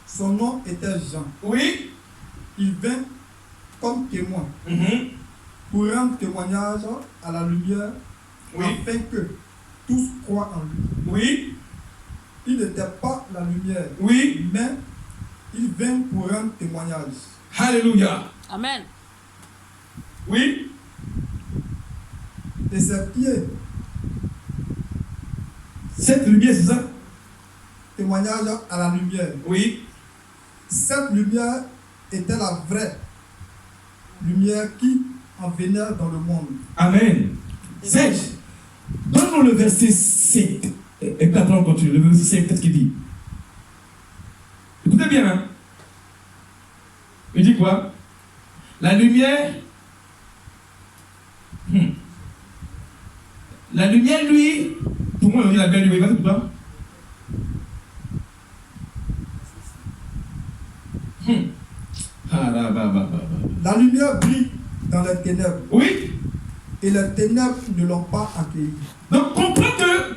[SPEAKER 4] Son nom était Jean.
[SPEAKER 1] Oui.
[SPEAKER 4] Il vint comme témoin pour rendre témoignage à la lumière,
[SPEAKER 1] Oui.
[SPEAKER 4] afin que tous croient en lui.
[SPEAKER 1] Oui.
[SPEAKER 4] Il n'était pas la lumière,
[SPEAKER 1] Oui.
[SPEAKER 4] mais il vint pour rendre témoignage.
[SPEAKER 1] Alléluia.
[SPEAKER 2] Amen.
[SPEAKER 1] Oui.
[SPEAKER 4] Et ses pieds,
[SPEAKER 1] Cette lumière, c'est ça?
[SPEAKER 4] témoignage à la lumière.
[SPEAKER 1] Oui.
[SPEAKER 4] Cette lumière était la vraie lumière qui en venait dans le monde.
[SPEAKER 1] Amen. Serge, donne-nous le verset 5. Et puis après on continue. Le verset 5, qu'est-ce qu'il dit? Écoutez bien, hein? Il dit quoi? La lumière. La lumière, lui, pour moi, on dit la belle lumière. Vas-y, pour toi. Ah, là, bah.
[SPEAKER 4] La lumière brille dans les ténèbres,
[SPEAKER 1] Oui.
[SPEAKER 4] et les ténèbres ne l'ont pas accueilli.
[SPEAKER 1] Donc, comprends que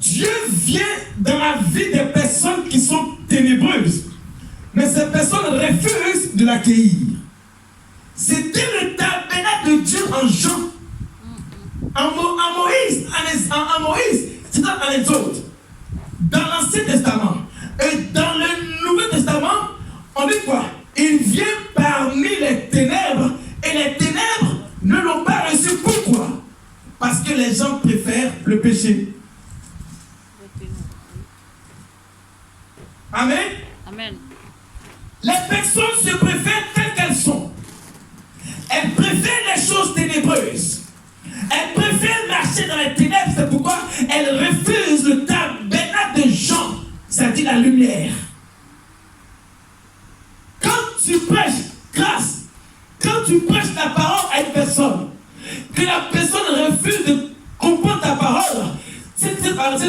[SPEAKER 1] Dieu vient dans la vie des personnes qui sont ténébreuses. Mais ces personnes refusent de l'accueillir. C'était le tabernacle de Dieu en Jean. En Moïse, c'est dans les autres. Dans l'Ancien Testament. Et dans le Nouveau Testament, on dit quoi? Il vient parmi les ténèbres et les ténèbres ne l'ont pas reçu. Pourquoi? Parce que les gens préfèrent le péché. Amen.
[SPEAKER 2] Amen.
[SPEAKER 1] Les personnes se préfèrent telles qu'elles sont. Elles préfèrent les choses ténébreuses. Elles préfèrent marcher dans les ténèbres. C'est pourquoi elles refusent le tabernacle de Jean, c'est-à-dire la lumière. Quand tu prêches grâce, quand tu prêches la parole à une personne, que la personne refuse de comprendre ta parole, cette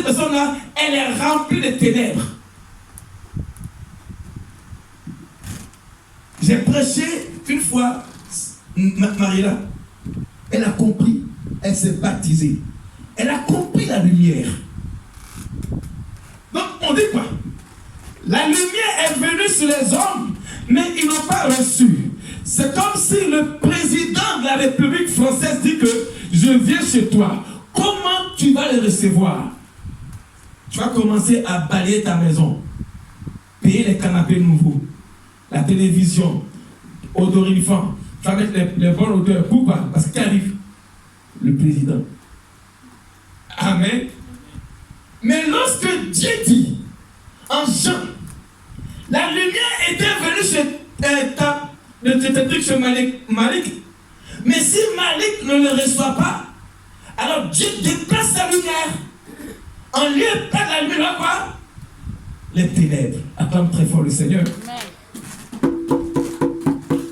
[SPEAKER 1] personne-là, elle est remplie de ténèbres. J'ai prêché une fois, Marie-là, elle a compris, elle s'est baptisée. Elle a compris la lumière. Donc, on dit quoi? La lumière est venue sur les hommes, mais ils n'ont pas reçu. C'est comme si le président de la République française dit que je viens chez toi. Comment tu vas les recevoir? Tu vas commencer à balayer ta maison, payer les canapés nouveaux, la télévision, odorifant. Tu vas mettre les bonnes odeurs. Pourquoi? Parce qu'arrive le président. Amen. Mais lorsque Dieu dit en Jean, la lumière était venue chez Malik, mais si Malik ne le reçoit pas, alors Dieu déplace sa lumière. En lieu de la lumière, quoi? Les ténèbres. Acclame très fort le Seigneur.
[SPEAKER 2] Amen.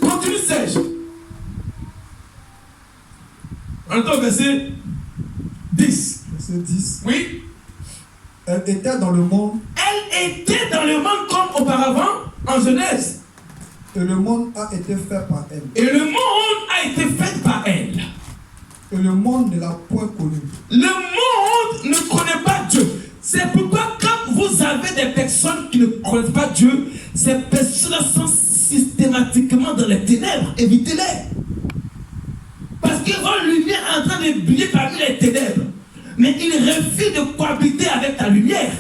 [SPEAKER 1] Continue, Serge. On entend verset 10.
[SPEAKER 4] Verset 10.
[SPEAKER 1] Oui.
[SPEAKER 4] Elle était dans le monde.
[SPEAKER 1] Elle était dans le monde comme auparavant en Genèse.
[SPEAKER 4] Et le monde a été fait par elle.
[SPEAKER 1] Et le monde a été fait par elle.
[SPEAKER 4] Et le monde ne l'a point connu.
[SPEAKER 1] Le monde ne connaît pas Dieu. C'est pourquoi quand vous avez des personnes qui ne connaissent pas Dieu, ces personnes sont systématiquement dans les ténèbres. Évitez-les. Parce que votre lumière est en train de briller parmi les ténèbres. Mais ils refusent de cohabiter avec ta lumière.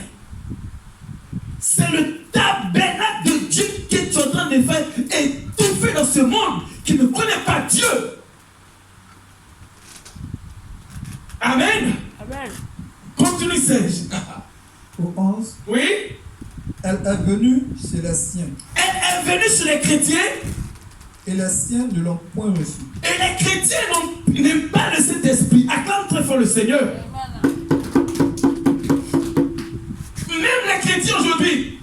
[SPEAKER 1] C'est le tabernacle de Dieu que tu es en train de faire étouffer dans ce monde qui ne connaît pas Dieu. Amen.
[SPEAKER 2] Amen.
[SPEAKER 1] Continue, Serge.
[SPEAKER 4] Au 11.
[SPEAKER 1] Oui.
[SPEAKER 4] Elle est venue chez les siens.
[SPEAKER 1] Elle est venue sur les chrétiens.
[SPEAKER 4] Et les siens ne l'ont point reçu.
[SPEAKER 1] Et les chrétiens n'aiment pas le Saint-Esprit. Acclame très fort le Seigneur.
[SPEAKER 2] Amen.
[SPEAKER 1] Même les chrétiens aujourd'hui,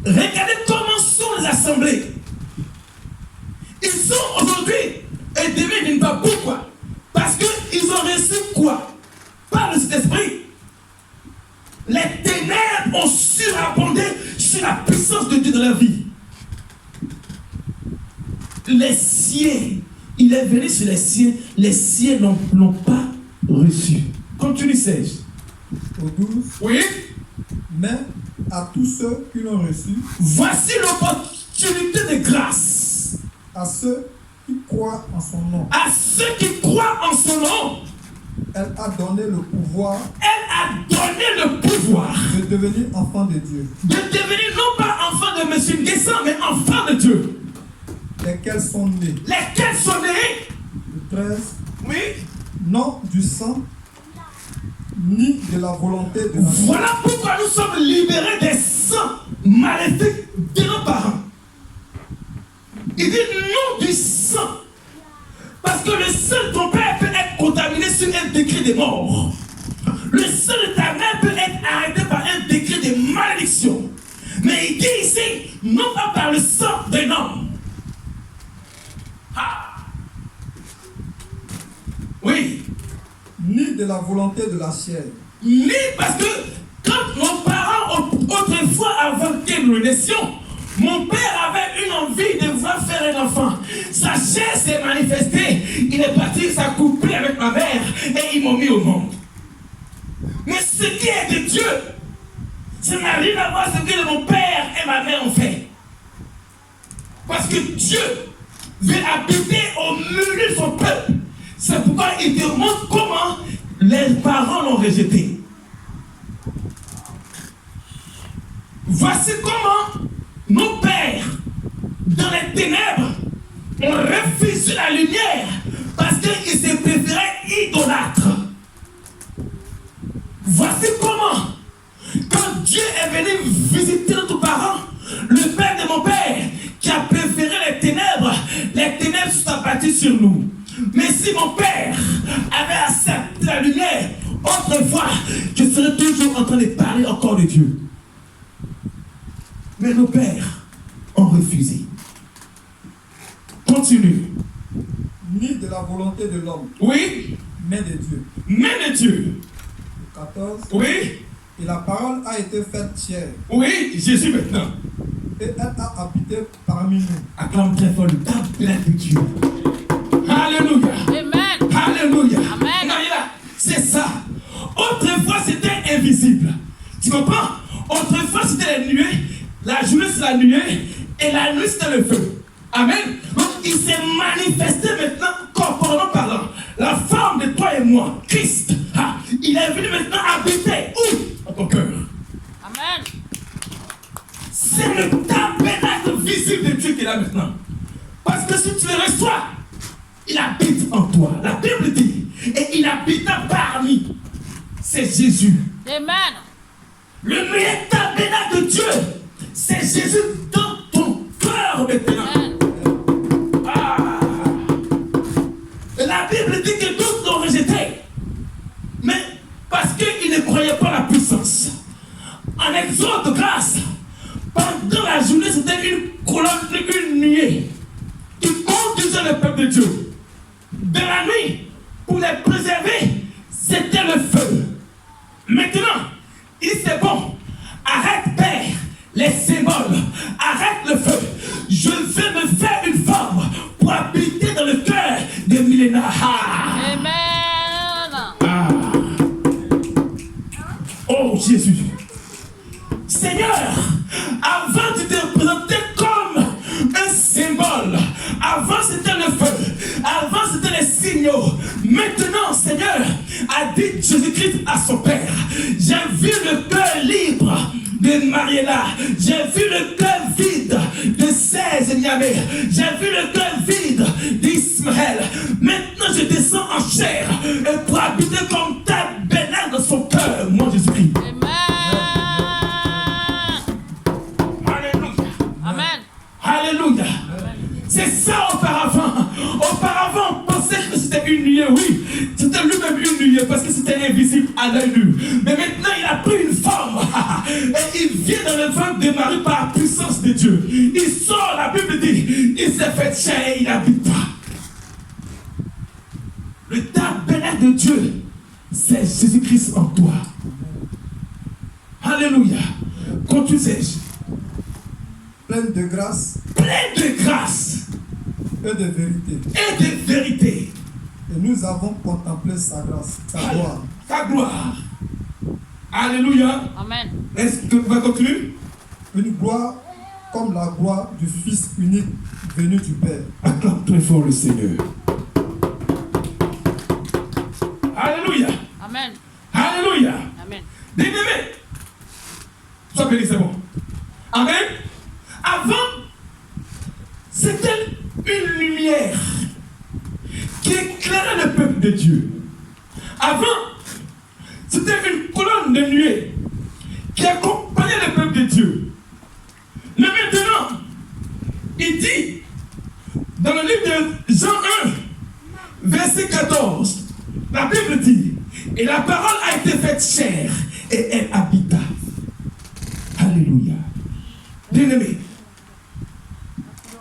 [SPEAKER 1] regardez comment sont les assemblées. Ils sont aujourd'hui et demain ils viennent pas. Pourquoi? Parce qu'ils ont reçu quoi? Par le Saint-Esprit. Les ténèbres ont surabondé sur la puissance de Dieu dans la vie. Les siens, il est venu sur les siens n'ont pas reçu. Continue, Serge.
[SPEAKER 4] Au 12.
[SPEAKER 1] Oui.
[SPEAKER 4] Mais à tous ceux qui l'ont reçu,
[SPEAKER 1] Voici l'opportunité de grâce.
[SPEAKER 4] à ceux qui croient en son nom,
[SPEAKER 1] À ceux qui croient en son nom,
[SPEAKER 4] elle a donné le pouvoir
[SPEAKER 1] elle a donné le pouvoir
[SPEAKER 4] de devenir enfant de Dieu,
[SPEAKER 1] de devenir non pas enfant de M. Nguessan, mais enfant de Dieu.
[SPEAKER 4] lesquels sont nés.
[SPEAKER 1] Lesquels sont nés,
[SPEAKER 4] Le 13.
[SPEAKER 1] oui,
[SPEAKER 4] Non du sang, ni de la volonté de la chair,
[SPEAKER 1] voilà pourquoi nous sommes libérés des sangs maléfiques de nos parents. Il dit non du sang. Parce que le sang de ton père peut être contaminé sur un décret de mort. Le sang de ta mère peut être arrêté par un décret de malédiction. Mais il dit ici, non pas par le sang d'un homme. Ah. Oui.
[SPEAKER 4] ni de la volonté de la chair,
[SPEAKER 1] Ni parce que quand nos parents, autrefois, avant que nous naissions, mon père avait une envie de voir faire un enfant. Sa chair s'est manifestée. Il est parti s'accoupler avec ma mère et ils m'ont mis au monde. Mais ce qui est de Dieu, ça n'a rien à voir avec ce que mon père et ma mère ont fait. Parce que Dieu veut habiter au milieu de son peuple. C'est pourquoi il te montre comment les parents l'ont rejeté. Voici comment nos pères les ténèbres ont refusé la lumière parce qu'ils se préféraient idolâtres. Voici comment, quand Dieu est venu visiter notre parent, le père de mon père, qui a préféré les ténèbres sont abattues sur nous. Mais si mon père avait accepté la lumière, autrefois, je serais toujours en train de parler encore de Dieu. Mais nos pères ont refusé. Continue.
[SPEAKER 4] Ni de la volonté de l'homme,
[SPEAKER 1] Oui,
[SPEAKER 4] mais de Dieu.
[SPEAKER 1] mais de Dieu.
[SPEAKER 4] 14.
[SPEAKER 1] Oui,
[SPEAKER 4] Et la parole a été faite chair,
[SPEAKER 1] oui, Jésus maintenant.
[SPEAKER 4] et elle a habité parmi nous.
[SPEAKER 1] Acclame très fort le tabernacle de Dieu. Alléluia.
[SPEAKER 2] Amen.
[SPEAKER 1] Alléluia.
[SPEAKER 2] Amen.
[SPEAKER 1] Non, il est là. C'est ça. Autrefois, c'était invisible. Tu comprends? Autrefois, c'était les nuées. La journée, c'est la nuée. Et la nuit, c'était le feu. Amen. Donc, il s'est manifesté maintenant, corporellement parlant. La forme de toi et moi, Christ, il est venu maintenant habiter où? Dans ton cœur.
[SPEAKER 2] Amen.
[SPEAKER 1] C'est le tabernacle visible de Dieu qui est là maintenant. Parce que si tu le reçois, il habite en toi. La Bible dit, et il habita parmi. C'est Jésus.
[SPEAKER 2] Amen.
[SPEAKER 1] Le meilleur tabernacle de Dieu, c'est Jésus dans ton cœur maintenant.
[SPEAKER 2] Amen.
[SPEAKER 1] La Bible dit que tous l'ont rejeté. Mais parce qu'ils ne croyaient pas la puissance. En exode de grâce, pendant la journée, c'était une colonne, une nuée qui conduisait le peuple de Dieu. De la nuit, pour les préserver, c'était le feu. Maintenant, c'est bon. Arrête, Père, les symboles. Arrête le feu. Je vais me faire une forme pour habiter dans le cœur des millénaires.
[SPEAKER 2] Amen.
[SPEAKER 1] Oh Jésus. Seigneur, avant tu te présentais comme un symbole. Avant c'était le feu. Avant c'était les signaux. Maintenant, Seigneur, a dit Jésus-Christ à son Père. J'ai vu le cœur libre de Mariella. J'ai vu le cœur vide de 16 Niamey. J'ai vu le cœur vide d'Ismaël. Maintenant, je descends en chair et pour habiter comme tabernacle dans son cœur, moi Jésus-Christ.
[SPEAKER 2] Amen.
[SPEAKER 1] Alléluia.
[SPEAKER 2] Amen.
[SPEAKER 1] Alléluia. C'est ça auparavant. Auparavant, on pensait que c'était une nuée, oui. C'était lui-même une nuée parce que c'était invisible à l'œil nu. Mais maintenant, il a pris une forme. Et il vient dans le ventre de Marie par la puissance de Dieu. Il sort, la Bible dit, il s'est fait chair et il habite pas. Le tabernacle de Dieu, c'est Jésus-Christ en toi. Alléluia. Quand tu sais,
[SPEAKER 4] Pleine de grâce
[SPEAKER 1] plein de grâce
[SPEAKER 4] et de vérité.
[SPEAKER 1] et de vérité.
[SPEAKER 4] Et nous avons contemplé sa grâce, sa gloire.
[SPEAKER 1] Ta gloire. Alléluia.
[SPEAKER 2] Amen.
[SPEAKER 1] Est-ce que tu vas continuer?
[SPEAKER 4] Une gloire comme la gloire du Fils unique venu du Père.
[SPEAKER 1] Acclame très fort le Seigneur. Alléluia.
[SPEAKER 2] Amen.
[SPEAKER 1] Alléluia.
[SPEAKER 2] Amen.
[SPEAKER 1] Bien-aimé. Sois béni, c'est bon. Amen. Avant, c'était une lumière qui éclairait le peuple de Dieu. Avant, c'était une colonne de nuée qui accompagnait le peuple de Dieu. Mais maintenant, il dit, dans le livre de Jean 1, verset 14, la Bible dit, et la parole a été faite chair et elle habita. Alléluia. Bien-aimé,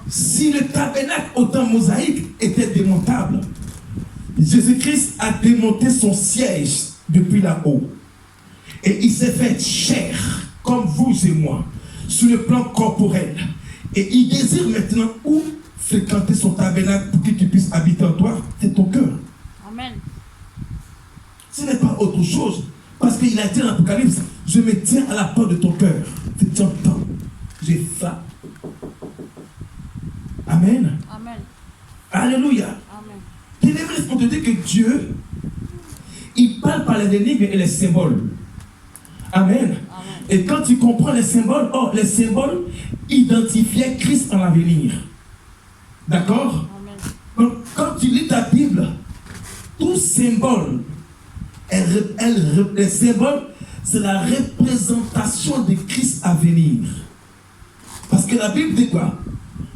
[SPEAKER 1] si le tabernacle au temps mosaïque était démontable, Jésus-Christ a démonté son siège depuis là-haut. Et il s'est fait chair, comme vous et moi, sur le plan corporel. Et il désire maintenant où fréquenter son tabernacle pour que tu puisses habiter en toi, c'est ton cœur.
[SPEAKER 2] Amen.
[SPEAKER 1] Ce n'est pas autre chose. Parce qu'il a dit dans l'Apocalypse, je me tiens à la porte de ton cœur. Tu entends. J'ai faim. Amen.
[SPEAKER 2] Amen.
[SPEAKER 1] Alléluia.
[SPEAKER 2] Amen.
[SPEAKER 1] Il aimerait qu'on te dise que Dieu, il parle par les énigmes et les symboles. Amen.
[SPEAKER 2] Amen.
[SPEAKER 1] Et quand tu comprends les symboles, les symboles identifiaient Christ en l'avenir. D'accord?
[SPEAKER 2] Amen.
[SPEAKER 1] Donc, quand tu lis ta Bible, tout symbole, les symboles, c'est la représentation de Christ à venir. Parce que la Bible dit quoi?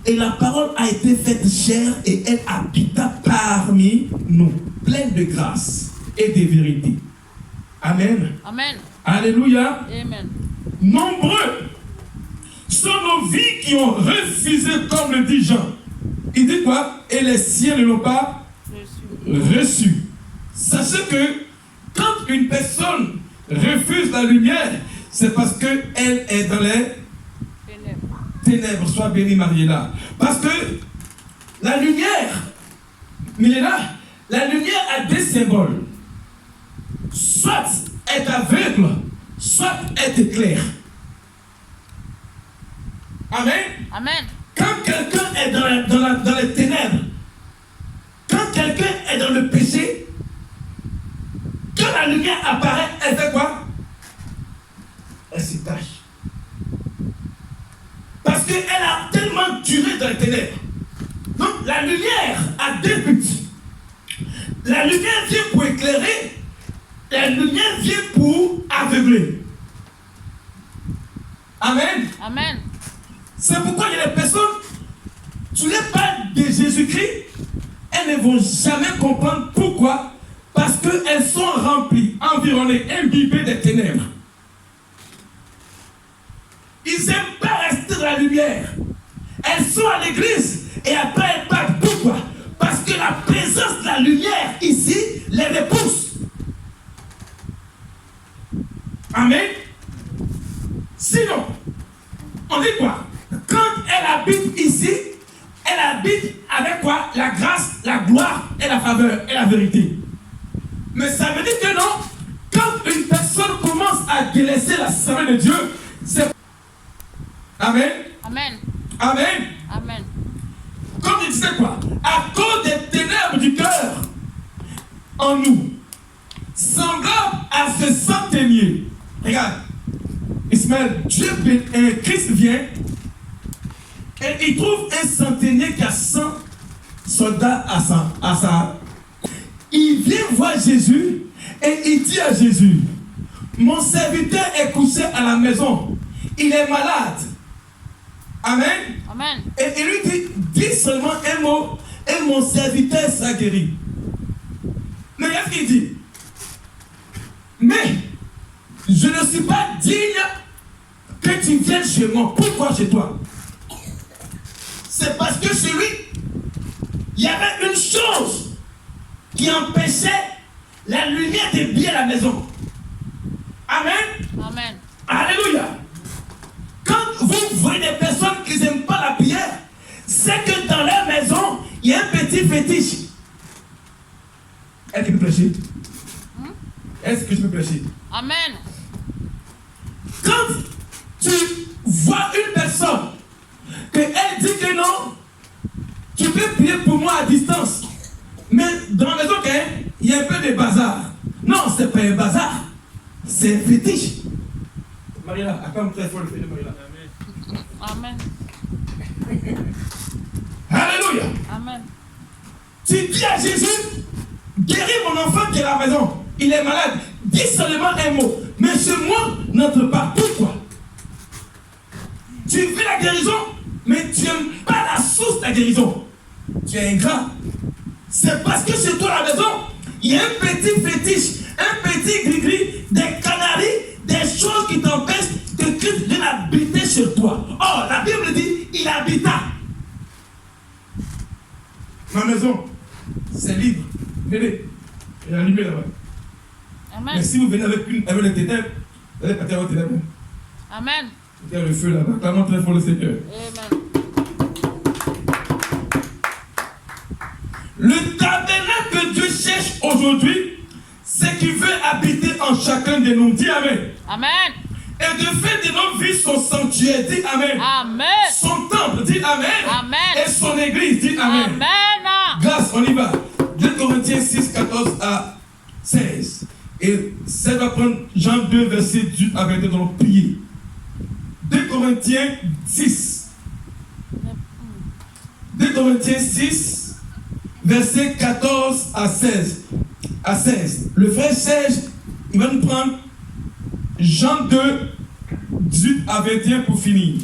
[SPEAKER 1] Et la parole a été faite chair et elle habita parmi nous, pleine de grâce et de vérité. Amen.
[SPEAKER 2] Amen.
[SPEAKER 1] Alléluia.
[SPEAKER 2] Amen.
[SPEAKER 1] Nombreux sont nos vies qui ont refusé, comme le dit Jean. Il dit quoi? Et les siens ne l'ont pas reçu. Sachez que quand une personne refuse la lumière, c'est parce qu'elle est dans les ténèbres. Sois béni, Mariella. Parce que la lumière, la lumière a des symboles. Soit est aveugle, soit est éclair. Amen.
[SPEAKER 2] Amen.
[SPEAKER 1] Quand quelqu'un est dans les ténèbres, quand quelqu'un est dans le péché, quand la lumière apparaît, elle fait quoi? Elle se cache. Parce qu'elle a tellement duré dans les ténèbres. Donc la lumière a deux buts. La lumière vient pour éclairer, la lumière vient pour aveugler. Amen.
[SPEAKER 2] Amen.
[SPEAKER 1] C'est pourquoi il y a des personnes, tu les parles de Jésus-Christ, elles ne vont jamais comprendre pourquoi. Parce qu'elles sont remplies, environnées, imbibées des ténèbres. Ils n'aiment pas rester dans la lumière. Elles sont à l'église et après elles partent. Pourquoi? Parce que la présence de la lumière ici les repousse. Amen. Sinon, on dit quoi? Quand elle habite ici, elle habite avec quoi? La grâce, la gloire et la faveur et la vérité. Mais ça veut dire que non, quand une personne commence à délaisser la sainteté de Dieu, c'est... Amen.
[SPEAKER 2] Amen.
[SPEAKER 1] Amen.
[SPEAKER 2] Amen.
[SPEAKER 1] Comme il disait quoi? À cause des ténèbres du cœur en nous, semblable à ce centenier. Regarde, Ismaël, Christ vient et il trouve un centenier qui a 100 soldats à sa... Il vient voir Jésus et il dit à Jésus, mon serviteur est couché à la maison, il est malade. Amen.
[SPEAKER 2] Amen.
[SPEAKER 1] Et il lui dit, dis seulement un mot et mon serviteur sera guéri. Mais qu'est-ce qu'il dit? Mais je ne suis pas digne que tu viennes chez moi. Pourquoi chez toi? C'est parce que chez lui, il y avait une chose qui empêchait la lumière de briller à la maison. Amen.
[SPEAKER 2] Amen.
[SPEAKER 1] Alléluia. Quand vous voyez des personnes qui n'aiment pas la prière, c'est que dans leur maison, il y a un petit fétiche. Est-ce que tu peux prêcher? Est-ce que je peux prêcher?
[SPEAKER 2] Amen.
[SPEAKER 1] Quand tu vois une personne, qu'elle dit que non, tu peux prier pour moi à distance. Mais dans la maison, il y a un peu de bazar. Non, c'est pas un bazar. C'est un fétiche. Mariela, acclame très fort le fait de Mariela.
[SPEAKER 2] Amen.
[SPEAKER 1] Alléluia.
[SPEAKER 2] Amen.
[SPEAKER 1] Tu dis à Jésus, guéris mon enfant qui est à la maison. Il est malade. Dis seulement un mot. Mais chez moi, n'entre pas. Pourquoi? Tu veux la guérison, mais tu n'aimes pas la source de la guérison. Tu es ingrat. C'est parce que chez toi à la maison, il y a un petit fétiche, un petit gris-gris, des canaris, des choses qui t'empêchent que Christ vienne habiter chez toi. Or, la Bible dit, il habita. Ma maison, c'est libre. Venez. Il y a allumé là-bas.
[SPEAKER 2] Amen.
[SPEAKER 1] Mais si vous venez avec les ténèbres, vous allez partir aux ténèbres.
[SPEAKER 2] Amen.
[SPEAKER 1] Il y a le feu là-bas. Clamons très fort le Seigneur.
[SPEAKER 2] Amen.
[SPEAKER 1] Le tabernacle que Dieu cherche aujourd'hui, c'est qu'il veut habiter en chacun de nous. Dis Amen.
[SPEAKER 2] Amen.
[SPEAKER 1] Et de faire de nos vies son sanctuaire. Dis Amen.
[SPEAKER 2] Amen.
[SPEAKER 1] Son temple. Dis Amen.
[SPEAKER 2] Amen.
[SPEAKER 1] Et son église. Dis Amen.
[SPEAKER 2] Amen.
[SPEAKER 1] Grâce, on y va. 2 Corinthiens 6, 14 à 16. Et ça va prendre Jean 2, verset 18 à 22 dans le prier. 2 Corinthiens 6. 2 Corinthiens 6, versets 14 à 16. Le frère Serge, il va nous prendre Jean 2, 18 à 21 pour finir.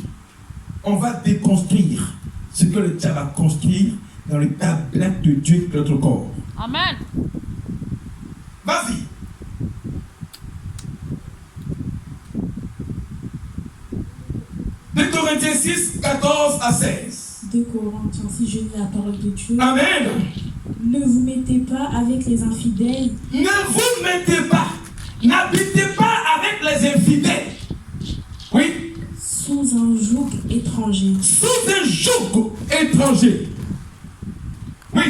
[SPEAKER 1] On va déconstruire ce que le diable va construire dans le tabernacle de Dieu de notre corps.
[SPEAKER 2] Amen.
[SPEAKER 1] Vas-y. De Corinthiens 6, 14 à 16.
[SPEAKER 3] 2 Corinthiens 6, je lis la parole de Dieu.
[SPEAKER 1] Amen.
[SPEAKER 3] Ne vous mettez pas avec les infidèles.
[SPEAKER 1] Ne vous mettez pas, n'habitez pas avec les infidèles. Oui.
[SPEAKER 3] Sous un joug étranger.
[SPEAKER 1] Sous un joug étranger. Oui.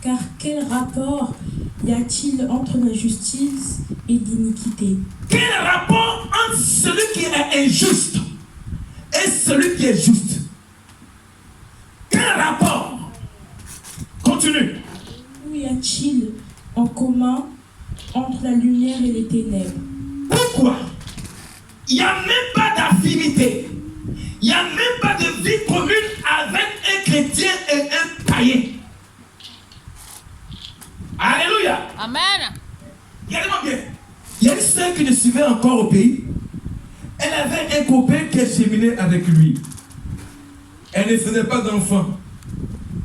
[SPEAKER 3] Car quel rapport y a-t-il entre la justice et l'iniquité?
[SPEAKER 1] Quel rapport entre celui qui est injuste et celui qui est juste? Quel rapport? Continue.
[SPEAKER 3] Où y a-t-il en commun entre la lumière et les ténèbres?
[SPEAKER 1] Pourquoi? Il n'y a même pas d'affinité. Il n'y a même pas de vie commune avec un chrétien et un païen. Alléluia.
[SPEAKER 2] Amen.
[SPEAKER 1] Regardez-moi bien. Il y a une sœur qui le suivait encore au pays. Elle avait un copain qui cheminait avec lui. Elle ne faisait pas d'enfant.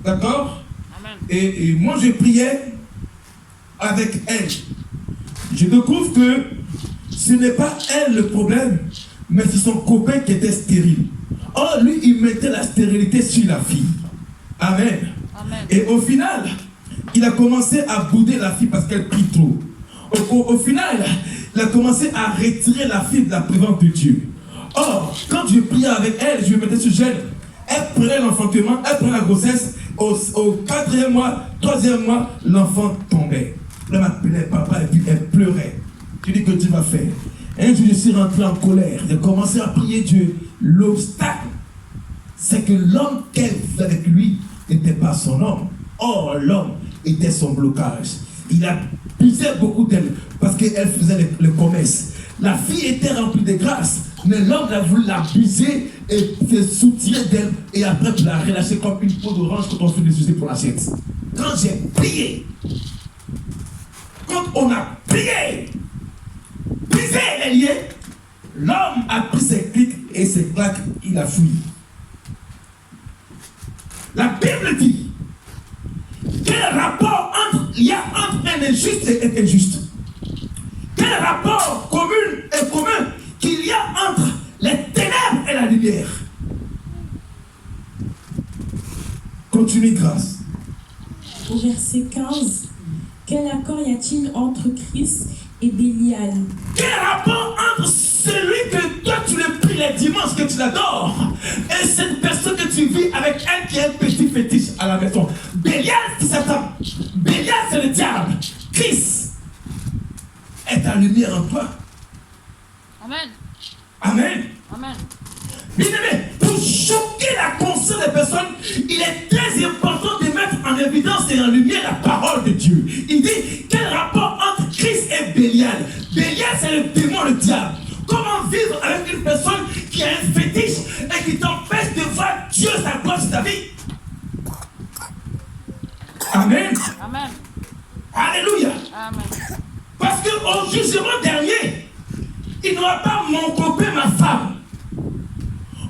[SPEAKER 1] D'accord?
[SPEAKER 2] Amen.
[SPEAKER 1] Et moi, je priais avec elle. Je découvre que ce n'est pas elle le problème, mais c'est son copain qui était stérile. Or, lui, il mettait la stérilité sur la fille. Amen.
[SPEAKER 2] Amen.
[SPEAKER 1] Et au final, il a commencé à bouder la fille parce qu'elle prie trop. Au final, il a commencé à retirer la fille de la présence de Dieu. Or, quand je priais avec elle, je me mettais sur gêne. Elle prenait l'enfantement, elle prenait la grossesse. Au 4e mois, 3e mois, l'enfant tombait. Elle m'appelait papa et puis elle pleurait. Je dis que tu vas faire. Un jour, je suis rentré en colère. J'ai commencé à prier Dieu. L'obstacle, c'est que l'homme qu'elle faisait avec lui n'était pas son homme. Or, l'homme était son blocage. Il abusait beaucoup d'elle parce qu'elle faisait le commerce. La fille était remplie de grâce, mais l'homme a voulu l'abuser et se soutirer d'elle et après la relâcher comme une peau d'orange quand on fait des sujets pour l'assiette. Quand j'ai prié, quand on a prié, brisé les liens, l'homme a pris ses clics et ses claques, il a fui. La Bible dit quel rapport il y a entre un injuste et un injuste? Quel rapport commun qu'il y a entre les ténèbres et la lumière? Continue, grâce.
[SPEAKER 3] Au verset 15, quel accord y a-t-il entre Christ et Bélial?
[SPEAKER 1] Quel rapport entre celui que toi tu le pries les dimanches que tu l'adores et cette personne que tu vis avec elle qui a un petit fétiche à la maison? Bélial, c'est Satan. Bélial, c'est le diable. Christ est ta lumière en toi.
[SPEAKER 2] Amen.
[SPEAKER 1] Amen.
[SPEAKER 2] Amen.
[SPEAKER 1] Bien-aimé, pour choquer la conscience des personnes, il est très important de mettre en évidence et en lumière la parole de Dieu. Il dit, quel rapport entre Christ et Bélial? Bélial, c'est le démon, le diable. Comment vivre avec une personne qui a un fétiche et qui t'empêche de voir Dieu sa gloire sur ta vie? Amen.
[SPEAKER 2] Amen.
[SPEAKER 1] Alléluia.
[SPEAKER 2] Amen.
[SPEAKER 1] Parce qu'au jugement dernier, il n'aura pas mon copain, ma femme.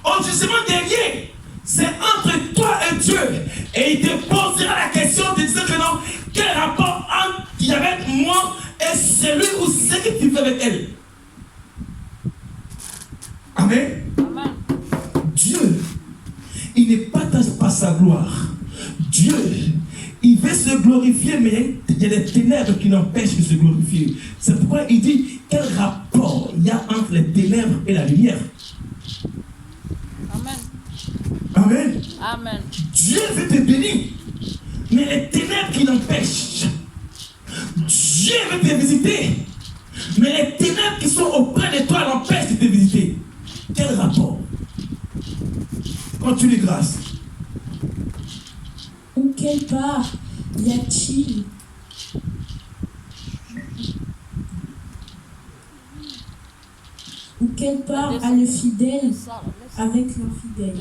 [SPEAKER 1] Au jugement dernier, c'est entre toi et Dieu. Et il te posera la question de dire que non, quel rapport il y a avec moi et celui ou celle que tu vis avec elle? Amen.
[SPEAKER 2] Amen.
[SPEAKER 1] Dieu, il ne partage pas sa gloire. Dieu, il veut se glorifier, mais il y a des ténèbres qui l'empêchent de se glorifier. C'est pourquoi il dit, quel rapport il y a entre les ténèbres et la lumière?
[SPEAKER 2] Amen.
[SPEAKER 1] Amen.
[SPEAKER 2] Amen.
[SPEAKER 1] Dieu veut te bénir, mais les ténèbres qui l'empêchent. Dieu veut te visiter, mais les ténèbres qui sont auprès de toi l'empêchent de te visiter. Quel rapport? Continue, grâce.
[SPEAKER 3] Ou quelle part y a-t-il Ou quelle part a le fidèle avec l'infidèle?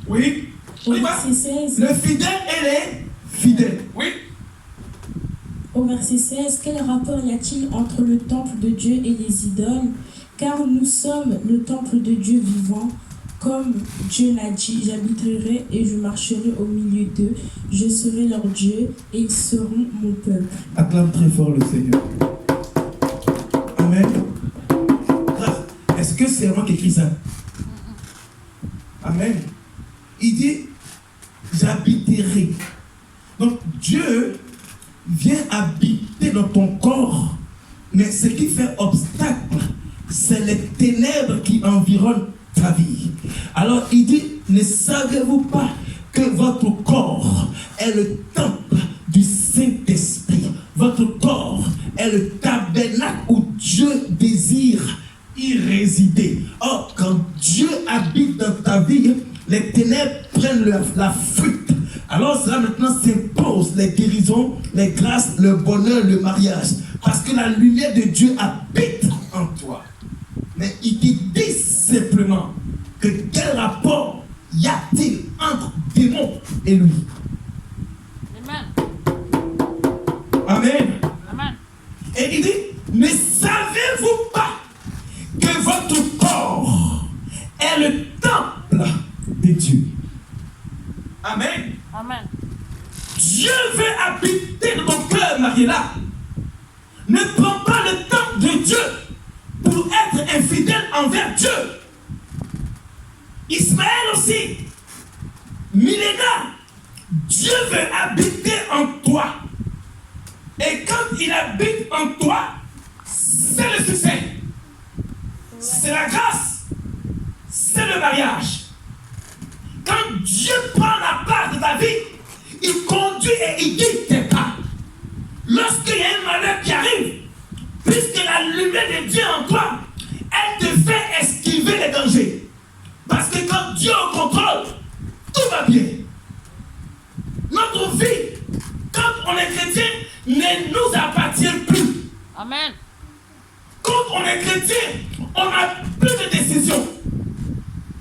[SPEAKER 1] Oui.
[SPEAKER 3] Au
[SPEAKER 1] On y va.
[SPEAKER 3] verset 16,
[SPEAKER 1] Le fidèle et les fidèles. Oui.
[SPEAKER 3] au verset 16, quel rapport y a-t-il entre le temple de Dieu et les idoles? Car nous sommes le temple de Dieu vivant. Comme Dieu l'a dit, j'habiterai et je marcherai au milieu d'eux. Je serai leur Dieu et ils seront mon peuple.
[SPEAKER 1] Acclame très fort le Seigneur. Amen. Est-ce que c'est moi qui écris ça? Amen. Il dit, j'habiterai. Donc Dieu vient habiter dans ton corps. Mais ce qui fait obstacle, c'est les ténèbres qui environnent ta vie. Alors il dit, ne savez-vous pas que votre corps est le temple du Saint-Esprit? Votre corps est le tabernacle où Dieu désire y résider. Or, quand Dieu habite dans ta vie, les ténèbres prennent la fuite. Alors cela maintenant s'impose les guérisons, les grâces, le bonheur, le mariage. Parce que la lumière de Dieu habite en toi. Mais il te dit simplement que quel rapport y a-t-il entre démon et lui?
[SPEAKER 2] Amen.
[SPEAKER 1] Amen.
[SPEAKER 2] Amen.
[SPEAKER 1] Et il dit, ne savez-vous pas que votre corps est le temple de Dieu? Amen.
[SPEAKER 2] Amen.
[SPEAKER 1] Dieu veut habiter dans ton cœur, Mariella. Ne prends pas le temple de Dieu pour être infidèle envers Dieu. Ismaël aussi. Milena, Dieu veut habiter en toi. Et quand il habite en toi, c'est le succès. C'est la grâce. C'est le mariage. Quand Dieu prend la part de ta vie, il conduit et il guide tes pas. Lorsqu'il y a un malheur qui arrive, puisque la lumière de Dieu en toi, elle te fait esquiver les dangers. Parce que quand Dieu est au contrôle, tout va bien. Notre vie, quand on est chrétien, ne nous appartient plus.
[SPEAKER 2] Amen.
[SPEAKER 1] Quand on est chrétien, on n'a plus de décision.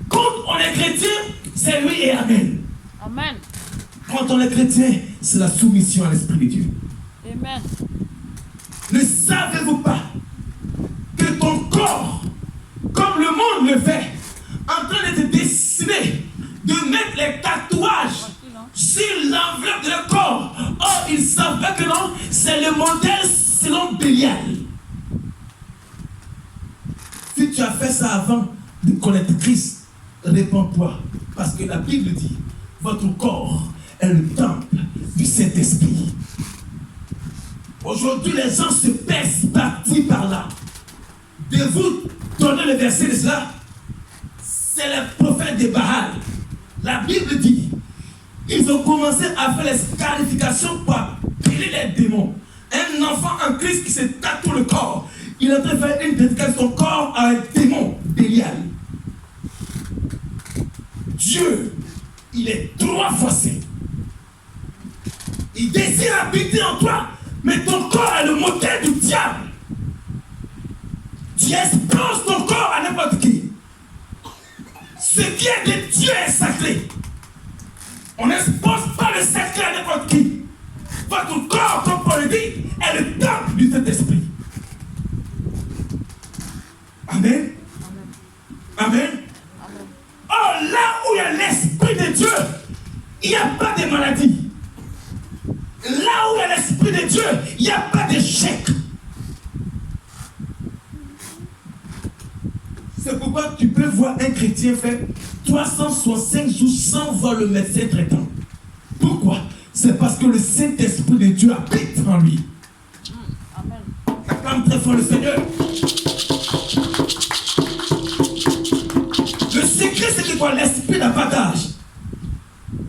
[SPEAKER 1] Quand on est chrétien, c'est oui et amen.
[SPEAKER 2] Amen.
[SPEAKER 1] Quand on est chrétien, c'est la soumission à l'Esprit de Dieu.
[SPEAKER 2] Amen.
[SPEAKER 1] Ne savez-vous pas que ton corps, comme le monde le fait, en train de te dessiner, de mettre les tatouages sur l'enveloppe de le corps. Or, ils ne savent pas que non, c'est le modèle selon Bélial. Si tu as fait ça avant de connaître Christ, répands-toi. Parce que la Bible dit, votre corps est le temple du Saint-Esprit. Aujourd'hui, les gens se pèsent par-ci, par-là. De vous donner le verset de cela, c'est le prophète de Baal. La Bible dit, ils ont commencé à faire les scarifications pour appeler les démons. Un enfant en Christ qui se tatoue le corps, il est en train de faire une dédicace de son corps à un démon, Bélial. Dieu, il est 3 fois saint. Il désire habiter en toi, mais ton corps est le moteur du diable. Tu exposes ton corps à n'importe qui. Ce qui est de Dieu est sacré. On n'expose pas le sacré à n'importe qui. Votre corps, comme Paul le dit, est le temple du Saint-Esprit. Amen. Amen. Oh, là où il y a l'Esprit de Dieu, il n'y a pas de maladie. Là où il y a l'Esprit de Dieu, il n'y a pas d'échec. C'est pourquoi tu peux voir un chrétien faire 365 jours sans voir le médecin traitant. Pourquoi? C'est parce que le Saint-Esprit de Dieu habite en lui.
[SPEAKER 2] Amen.
[SPEAKER 1] Acclame très fort le Seigneur. Le secret, c'est que quoi? L'esprit d'abattage.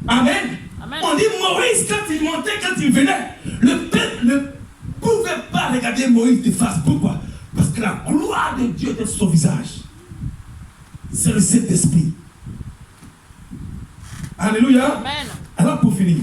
[SPEAKER 1] Amen.
[SPEAKER 2] Amen.
[SPEAKER 1] On dit Moïse, quand il montait, quand il venait, le peuple ne pouvait pas regarder Moïse de face. Pourquoi? Parce que la gloire de Dieu était sur son visage. C'est le Saint-Esprit. Alléluia.
[SPEAKER 2] Amen.
[SPEAKER 1] Alors pour finir,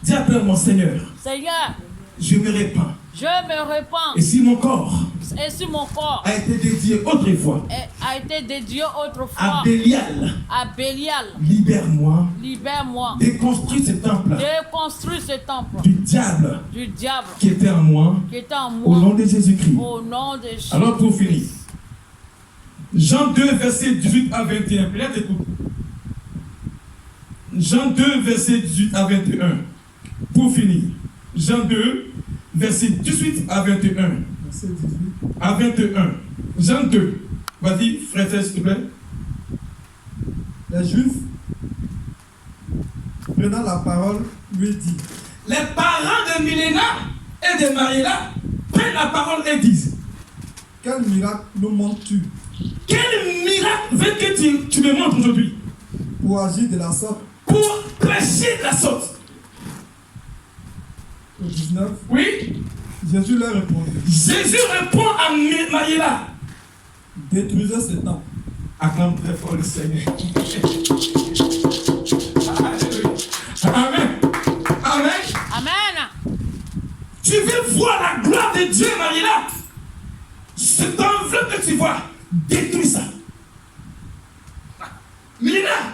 [SPEAKER 1] dis après mon Seigneur,
[SPEAKER 2] Seigneur,
[SPEAKER 1] je me répands
[SPEAKER 2] Je me répands.
[SPEAKER 1] Et si mon corps
[SPEAKER 2] Et si mon corps
[SPEAKER 1] a été dédié autrefois
[SPEAKER 2] a été dédié
[SPEAKER 1] à
[SPEAKER 2] autrefois
[SPEAKER 1] Bélial,
[SPEAKER 2] à Bélial,
[SPEAKER 1] libère-moi,
[SPEAKER 2] libère-moi.
[SPEAKER 1] déconstruis ce temple
[SPEAKER 2] Déconstruis ce temple
[SPEAKER 1] du diable
[SPEAKER 2] du diable
[SPEAKER 1] qui était en moi,
[SPEAKER 2] qui était en
[SPEAKER 1] au nom
[SPEAKER 2] moi.
[SPEAKER 1] de Jésus-Christ.
[SPEAKER 2] Au nom de Jésus.
[SPEAKER 1] Alors pour finir, Jean 2, verset 18 à 21. Peut-être écoute. Jean 2, verset 18 à 21. Pour finir, Jean 2, verset 18 à 21.
[SPEAKER 4] Verset 18.
[SPEAKER 1] À 21. Jean 2. Vas-y, frère, s'il te plaît.
[SPEAKER 4] Les Juifs, prenant la parole, lui dit:
[SPEAKER 1] Les parents de Miléna et de Mariela prennent la parole et disent:
[SPEAKER 4] quel miracle nous montres-tu
[SPEAKER 1] quel miracle veux que tu me montres aujourd'hui
[SPEAKER 4] pour agir de la sorte?
[SPEAKER 1] pour prêcher de la sorte?
[SPEAKER 4] Au 19,
[SPEAKER 1] Oui.
[SPEAKER 4] Jésus leur répondit:
[SPEAKER 1] Jésus répond à Mariela:
[SPEAKER 4] détruisez ce temple.
[SPEAKER 1] Acclame très fort le Seigneur. Amen. Amen.
[SPEAKER 2] Amen.
[SPEAKER 1] Tu veux voir la gloire de Dieu, Mariela? Cette enveloppe que tu vois, détruis ça. Mariela,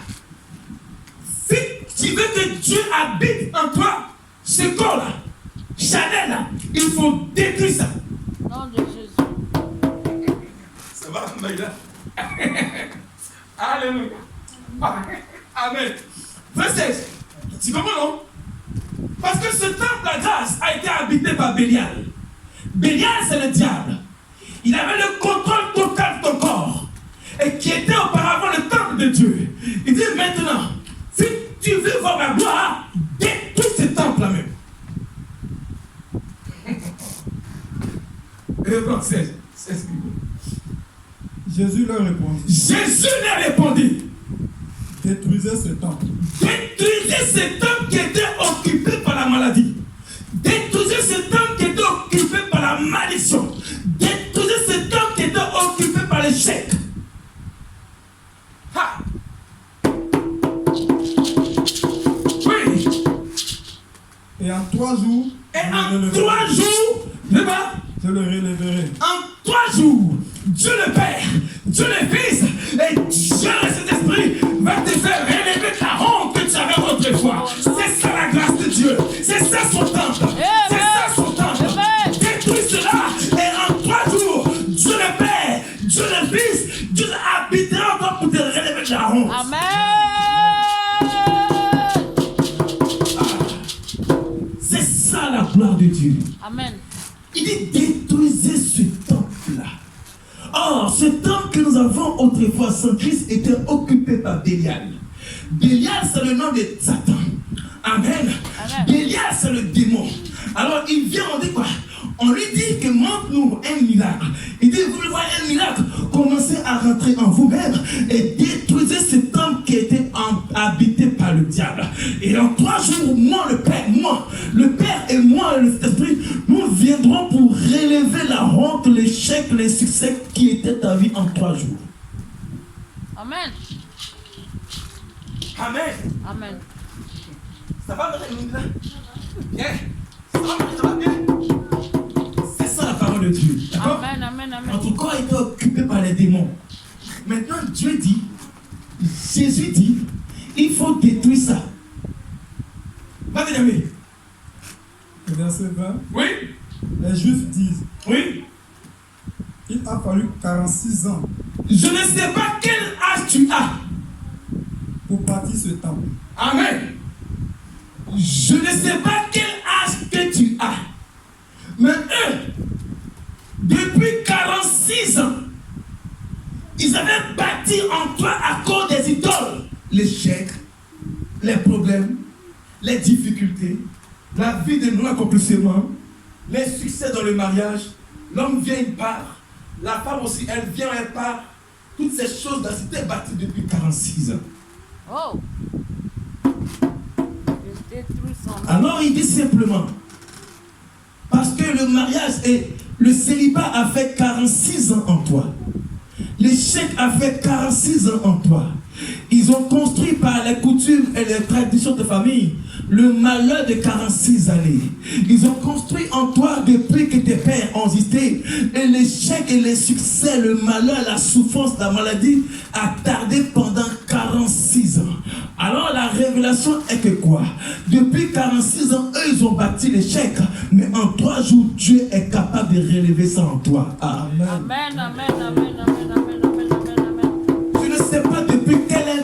[SPEAKER 1] si tu veux que Dieu habite en toi, ce corps-là, Chanel, là, il faut détruire ça.
[SPEAKER 2] Nom de Jésus.
[SPEAKER 1] Ça va, Mariela? Alléluia. Amen. Verset 16. Tu comprends, non? Parce que ce temple, la grâce, a été habité par Bélial. Bélial, c'est le diable. Il avait le contrôle total de ton corps. Et qui était auparavant le temple de Dieu. Il dit maintenant, si tu veux voir ma gloire, détruis ce temple-là même. Hébreux 16.
[SPEAKER 4] Jésus leur répondit:
[SPEAKER 1] Jésus leur répondit:
[SPEAKER 4] détruisez ce temple.
[SPEAKER 1] détruisez ce temple qui était occupé par la maladie. Détruisez ce temple qui était occupé par la malédiction. Détruisez ce temple qui était occupé par l'échec. Ha! Oui.
[SPEAKER 4] Et en 3 jours,
[SPEAKER 1] Et en 3 jours, là-bas,
[SPEAKER 4] je le relèverai.
[SPEAKER 1] en 3 jours, Dieu le Père, Dieu le Fils et Dieu le Saint-Esprit va te faire relever ta honte que tu avais autrefois. C'est ça la grâce de Dieu. C'est ça son temple. C'est ça son temple. Détruis cela et en 3 jours, Dieu le Père, Dieu le Fils, Dieu habitera en toi pour te relever de la honte.
[SPEAKER 2] Amen.
[SPEAKER 1] C'est ça la gloire de Dieu.
[SPEAKER 2] Amen.
[SPEAKER 1] Il dit détruisez ce temple-là. Or, ce temple que nous avons autrefois sans Christ était occupé par Bélial. Bélial, c'est le nom de Satan. Amen.
[SPEAKER 2] Amen.
[SPEAKER 1] Bélial, c'est le démon. Alors, il vient, on dit quoi? On lui dit que montre-nous un miracle. Il dit, vous voulez voir un miracle? Commencez à rentrer en vous-même et détruisez ce temple qui était habité par le diable. Et en 3 jours, moi, le Père et moi, le Saint-Esprit, nous viendrons pour relever la honte, l'échec, les succès qui étaient ta vie en 3 jours.
[SPEAKER 2] Amen.
[SPEAKER 1] Amen.
[SPEAKER 2] Amen.
[SPEAKER 1] Ça va, Marie-Luna? Bien. Ça va bien? C'est ça la parole de Dieu. D'accord?
[SPEAKER 2] Amen. Amen. Amen.
[SPEAKER 1] Notre corps était occupé par les démons. Maintenant, Dieu dit, Jésus dit, il faut détruire ça. Va-t-il aimer?
[SPEAKER 4] Verset 20.
[SPEAKER 1] Oui?
[SPEAKER 4] Les Juifs disent:
[SPEAKER 1] Oui?
[SPEAKER 4] il a fallu 46 ans
[SPEAKER 1] Je ne sais pas quel âge tu as.
[SPEAKER 4] pour bâtir ce temple.
[SPEAKER 1] Amen. Je ne sais pas quel âge que tu as. Mais eux, depuis 46 ans, ils avaient bâti en toi à cause des idoles. L'échec, les problèmes, les difficultés, la vie de non-accomplissement, les succès dans le mariage. L'homme vient, il part. La femme aussi, elle vient, elle part. Toutes ces choses-là, c'était bâti depuis 46 ans.
[SPEAKER 2] Oh. Je détruis son nom.
[SPEAKER 1] Alors il dit simplement, parce que le mariage et le célibat a fait 46 ans en toi. L'échec a fait 46 ans en toi. Ils Ils ont construit par les coutumes et les traditions de famille le malheur de 46 années. Ils ont construit en toi depuis que tes pères ont existé. Et l'échec et les succès, le malheur, la souffrance, la maladie a tardé pendant 46 ans. Alors la révélation est que quoi? Depuis 46 ans, eux, ils ont bâti l'échec. Mais en 3 jours, Dieu est capable de relever ça en toi. Amen.
[SPEAKER 2] Amen, amen, amen, amen, amen, amen, amen, amen.
[SPEAKER 1] Tu ne sais pas depuis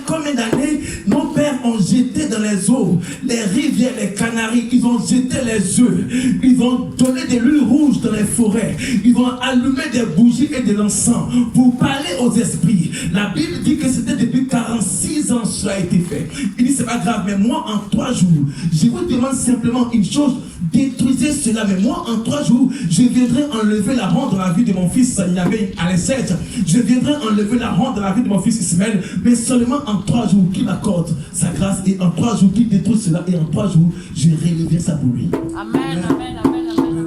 [SPEAKER 1] combien d'années nos pères ont jeté dans les eaux, les rivières, les canaries, ils ont jeté les œufs, ils ont donné de l'huile rouge dans les forêts, ils ont allumé des bougies et de l'encens pour parler aux esprits. La Bible dit que c'était depuis 46 ans que cela a été fait. Il dit c'est pas grave, mais moi en 3 jours, je vous demande simplement une chose, détruisez cela, mais moi en 3 jours, je viendrai enlever la honte dans la vie de mon fils Yahvé à l'Essèche, je viendrai enlever la honte dans la vie de mon fils Ismaël, mais seulement en 3 jours qu'il m'accorde sa grâce et en 3 jours qu'il détruit cela et en 3 jours, je relèverai ça pour lui.
[SPEAKER 2] Amen, amen, amen, amen, amen.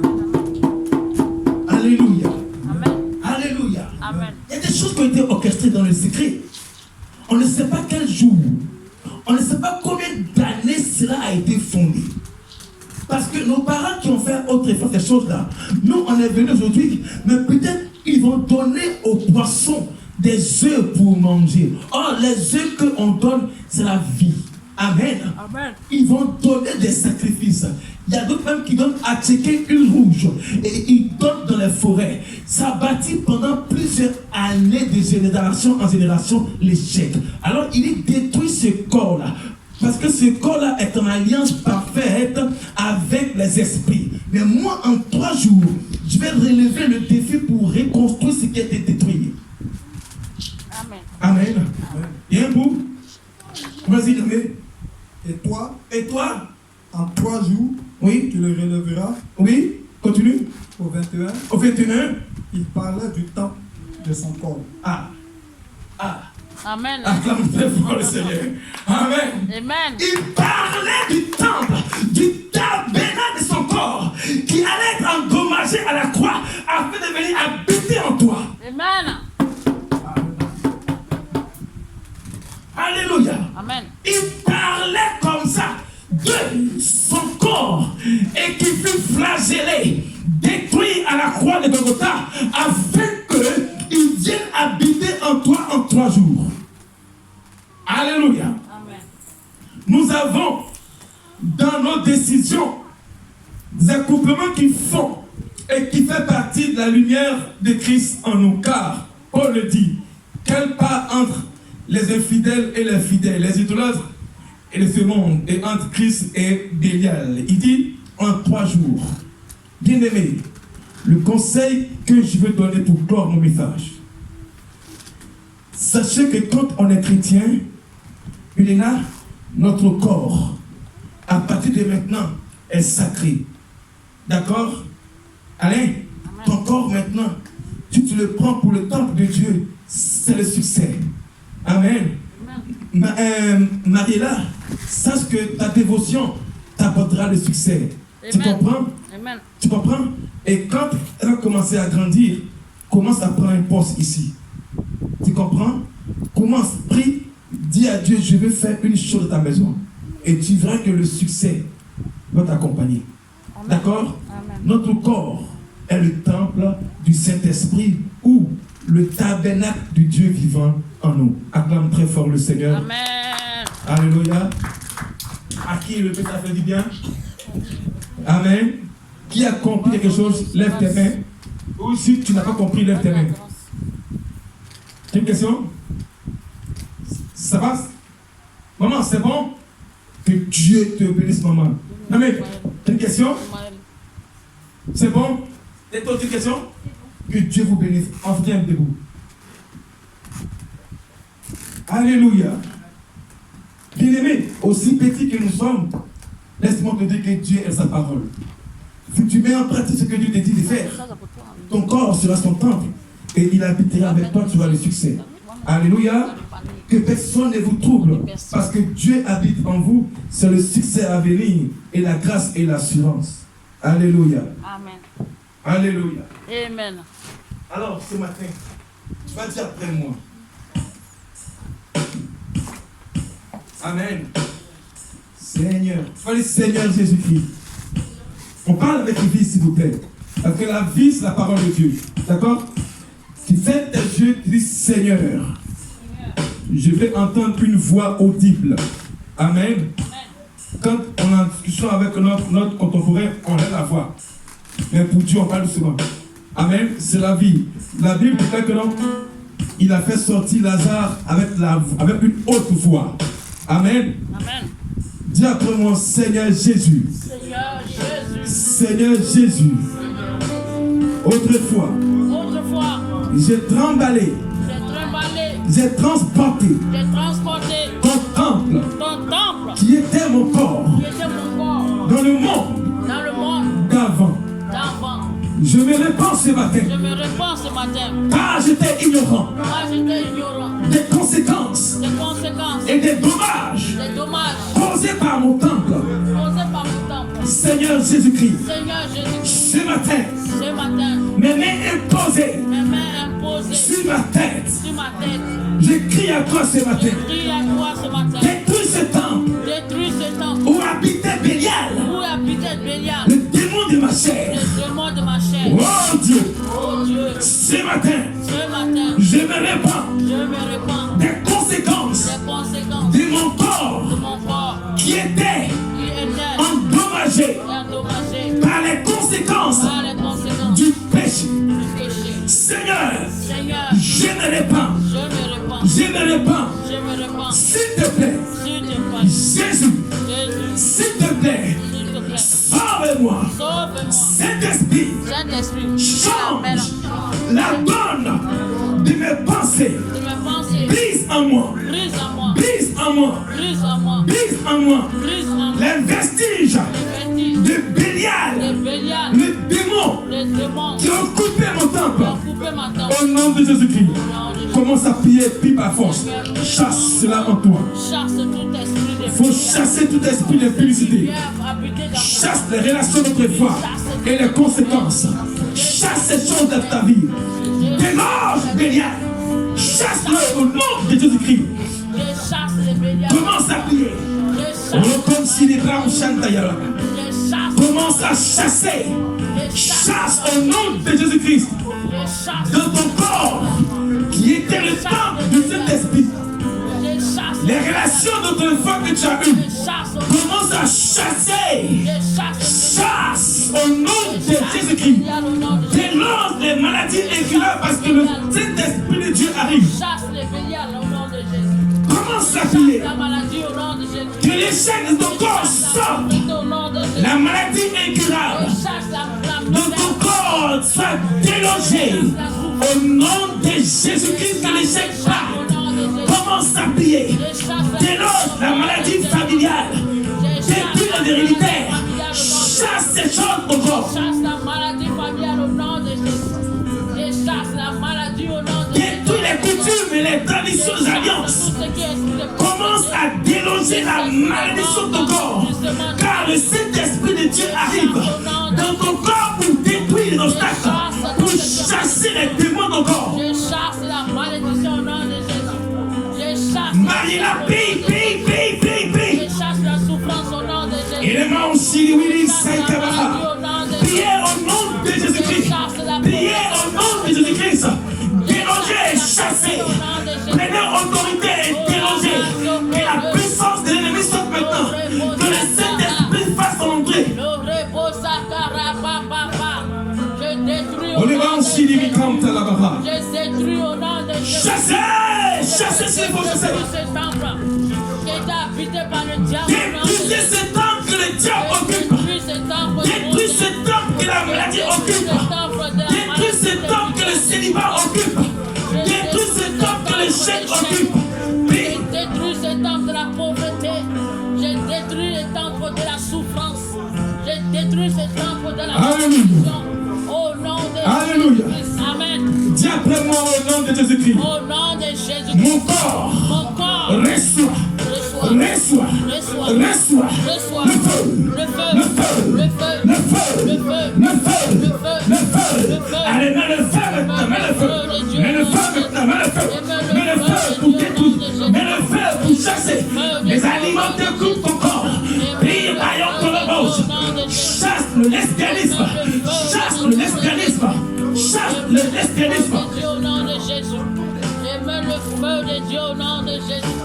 [SPEAKER 1] Alléluia.
[SPEAKER 2] Amen.
[SPEAKER 1] Alléluia.
[SPEAKER 2] Amen.
[SPEAKER 1] Il y a des choses qui ont été orchestrées dans le secret. On ne sait pas quel jour, on ne sait pas combien d'années cela a été fondé. Parce que nos parents qui ont fait autrefois ces choses-là, nous on est venus aujourd'hui, mais peut-être ils vont donner aux poissons des œufs pour manger. Or, les œufs qu'on donne, c'est la vie. Amen.
[SPEAKER 2] Amen.
[SPEAKER 1] Ils vont donner des sacrifices. Il y a d'autres même qui donnent à checker une rouge. Et ils donnent dans les forêts. Ça bâtit pendant plusieurs années de génération en génération l'échec. Alors, il détruit ce corps-là. Parce que ce corps-là est en alliance parfaite avec les esprits. Mais moi, en 3 jours, je vais relever le défi pour reconstruire ce qui a été détruit.
[SPEAKER 2] Amen.
[SPEAKER 1] Amen. Il y a un bout. Vas-y, Nommé.
[SPEAKER 4] Et toi,
[SPEAKER 1] En
[SPEAKER 4] 3 jours,
[SPEAKER 1] oui,
[SPEAKER 4] tu le relèveras.
[SPEAKER 1] oui, continue.
[SPEAKER 4] Au 21,
[SPEAKER 1] Au 21.
[SPEAKER 4] il parlait du temple de son corps.
[SPEAKER 2] Amen.
[SPEAKER 1] Acclame très fort le Seigneur. Amen.
[SPEAKER 2] Amen.
[SPEAKER 1] Il parlait du temple, du tabernacle de son corps, qui allait être endommagé à la croix afin de venir habiter en toi.
[SPEAKER 2] Amen.
[SPEAKER 1] Alléluia.
[SPEAKER 2] Amen.
[SPEAKER 1] Il parlait comme ça de son corps et qui fut flagellé, détruit à la croix de Golgotha, afin qu'il vienne habiter en toi en 3 jours. Alléluia.
[SPEAKER 2] Amen.
[SPEAKER 1] Nous avons dans nos décisions des accouplements qui font et qui fait partie de la lumière de Christ en nous. Car Paul le dit, quelle part entre les infidèles et les fidèles, les idolâtres et les ce monde, et entre Christ et Bélial. Il dit en 3 jours. Bien-aimé, le conseil que je veux donner pour clore mon message. Sachez que quand on est chrétien, il est là, notre corps, à partir de maintenant, est sacré. D'accord? Allez, ton corps maintenant, tu le prends pour le temple de Dieu, c'est le succès. Amen. Mariella, sache que ta dévotion t'apportera le succès.
[SPEAKER 2] Amen.
[SPEAKER 1] Tu comprends?
[SPEAKER 2] Amen.
[SPEAKER 1] Tu comprends? Et quand elle a commencé à grandir, commence à prendre un poste ici. Tu comprends? Commence, prie, dis à Dieu, je veux faire une chose dans ta maison. Et tu verras que le succès va t'accompagner. D'accord?
[SPEAKER 2] Amen.
[SPEAKER 1] Notre corps est le temple du Saint-Esprit ou le tabernacle du Dieu vivant en nous. Acclame très fort le Seigneur.
[SPEAKER 2] Amen.
[SPEAKER 1] Alléluia. À qui le ça fait du bien? Amen. Qui a compris quelque chose? Lève tes mains. Ou si tu n'as pas compris, lève tes mains. Tu as une question? Ça va? Maman, c'est bon? Que Dieu te bénisse, maman. Amen. Tu as une question? C'est bon? Et toi, tu as une question? Que Dieu vous bénisse. On se tient debout. Alléluia. Bien-aimé, aussi petit que nous sommes, laisse-moi te dire que Dieu est sa parole. Si tu mets en pratique ce que Dieu te dit de faire, ton corps sera son temple et il habitera avec toi, tu auras le succès. Alléluia. Que personne ne vous trouble parce que Dieu habite en vous, c'est le succès à venir et la grâce et l'assurance. Alléluia.
[SPEAKER 2] Amen.
[SPEAKER 1] Alléluia.
[SPEAKER 2] Amen.
[SPEAKER 1] Alors, ce matin, tu vas dire après moi. Amen. Seigneur. Allez, Seigneur Jésus-Christ. On parle avec vie, s'il vous plaît. Parce que la vie, c'est la parole de Dieu. D'accord? Tu fais tes yeux, tu dis Seigneur. Je vais entendre une voix audible. Amen. Quand on a une discussion avec notre contemporain, on a la voix. Mais pour Dieu, on parle souvent. Amen. C'est la vie. La Bible dit que non, il a fait sortir Lazare avec une haute voix. Amen.
[SPEAKER 2] Amen.
[SPEAKER 1] Dis après moi, Seigneur Jésus.
[SPEAKER 2] Seigneur Jésus.
[SPEAKER 1] Seigneur Jésus. Autrefois, j'ai tremballé. J'ai transporté ton temple qui était mon corps dans le monde d'avant. Je me répands ce matin car j'étais ignorant des conséquences et des dommages causés par mon temple. Seigneur Jésus-Christ, ce matin, mes mains imposées sur ma tête, je crie à toi ce matin. Détruis ce temple où habitait Bélial, le démon de ma chair. Oh Dieu, ce matin, je me répands des conséquences de mon corps qui était endommagé par les conséquences du péché. Seigneur, je me répands. S'il te plaît, Jésus, s'il te plaît, sauve-moi. Saint-Esprit, change la donne de mes pensées. Brise en moi. Les vestiges de Bélial, le démon qui a occupé mon temple. Au nom de Jésus-Christ, commence à prier, puis par force. Chasse cela en toi. Il faut chasser tout esprit d'impudicité. Chasse les relations d'autrefois et les conséquences. Chasse ces choses de ta vie. Déloge Bélial. Chasse-le au nom de Jésus-Christ. Commence à prier. Commence à chasser. Chasse au nom de Jésus-Christ dans ton corps qui était le temple de cet esprit. Les relations d'autrefois que tu as eues, commence à chasser. Chasse au nom de Jésus-Christ. Dénonce les maladies incurables parce que le Saint-Esprit de Dieu arrive. Commence à prier. Que l'échec de ton corps sorte. La maladie incurable de ton corps soit délogée. Au nom de Jésus-Christ, que l'échec parte. Commence à prier. Déloge la maladie familiale. Détruis la héréditaire. Chasse ces choses au corps. Détruis les coutumes et les traditions des alliances. Commence à déloger la malédiction de ton corps. Car le Saint-Esprit de Dieu arrive dans ton corps pour détruire les obstacles, pour chasser les démons de ton corps. Marie-la, paye. Et les mains aussi, oui, Saint-Cabara. Priez au nom de Jésus-Christ. Priez au nom de Jésus-Christ. Délogez et chassez. Prenez autorité et délogez. Que la puissance de l'ennemi sorte maintenant. Que le Saint-Esprit fasse son entrée. On est aussi les camps à la barra. Chassez. Chassez s'il faut chasser. Détruisez ce temple que le diable occupe. Détruisez ce temple que la maladie occupe. Détruisez ce temple que le célibat occupe. Détruisez ce temple que le chèque occupe.
[SPEAKER 2] J'ai détruit ce temple de la pauvreté. J'ai détruit le temple de la souffrance. J'ai détruit ce temple de la malédiction. Au nom de Jésus-Christ. Amen.
[SPEAKER 1] Dis après moi au nom de Jésus-Christ.
[SPEAKER 2] Au nom de Jésus-Christ.
[SPEAKER 1] Mon corps reçoit. Le feu. Allez, mets le feu maintenant. Mets le feu pour détruire. Mets le feu pour chasser. Les le lesbianisme. Chasse le lesbianisme. Chasse le lesbianisme.
[SPEAKER 2] Au nom de Jésus. J'aime le feu de Dieu au nom de Jésus.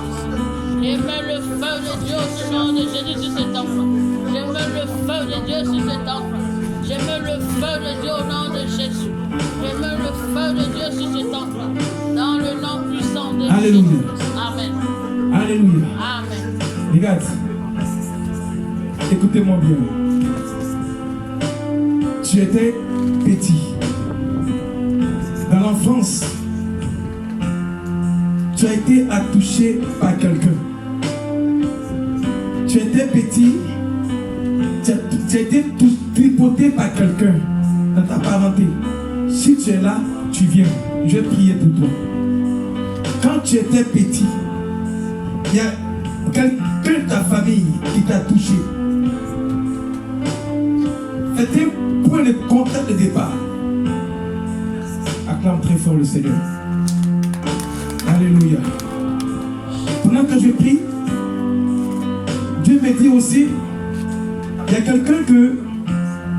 [SPEAKER 2] J'aime le feu de Dieu au nom de Jésus sur cet enfant. J'aime le feu de Dieu sur cet enfant. J'aime le feu de Dieu au nom de Jésus. J'aime le feu de Dieu sur cet enfant. Dans le nom puissant de
[SPEAKER 1] Alléluia.
[SPEAKER 2] Jésus. Amen.
[SPEAKER 1] Alléluia.
[SPEAKER 2] Amen.
[SPEAKER 1] Regarde. Écoutez-moi bien. Tu étais petit. Dans l'enfance, tu as été attouché par quelqu'un. Tu étais petit, tu as été tripoté par quelqu'un dans ta parenté. Si tu es là, tu viens. Je vais prier pour toi. Quand tu étais petit, il y a quelqu'un de ta famille qui t'a touché. C'était un point de contact de départ. Acclame très fort le Seigneur. Alléluia. Pendant que je prie, Dieu me dit aussi, il y a quelqu'un que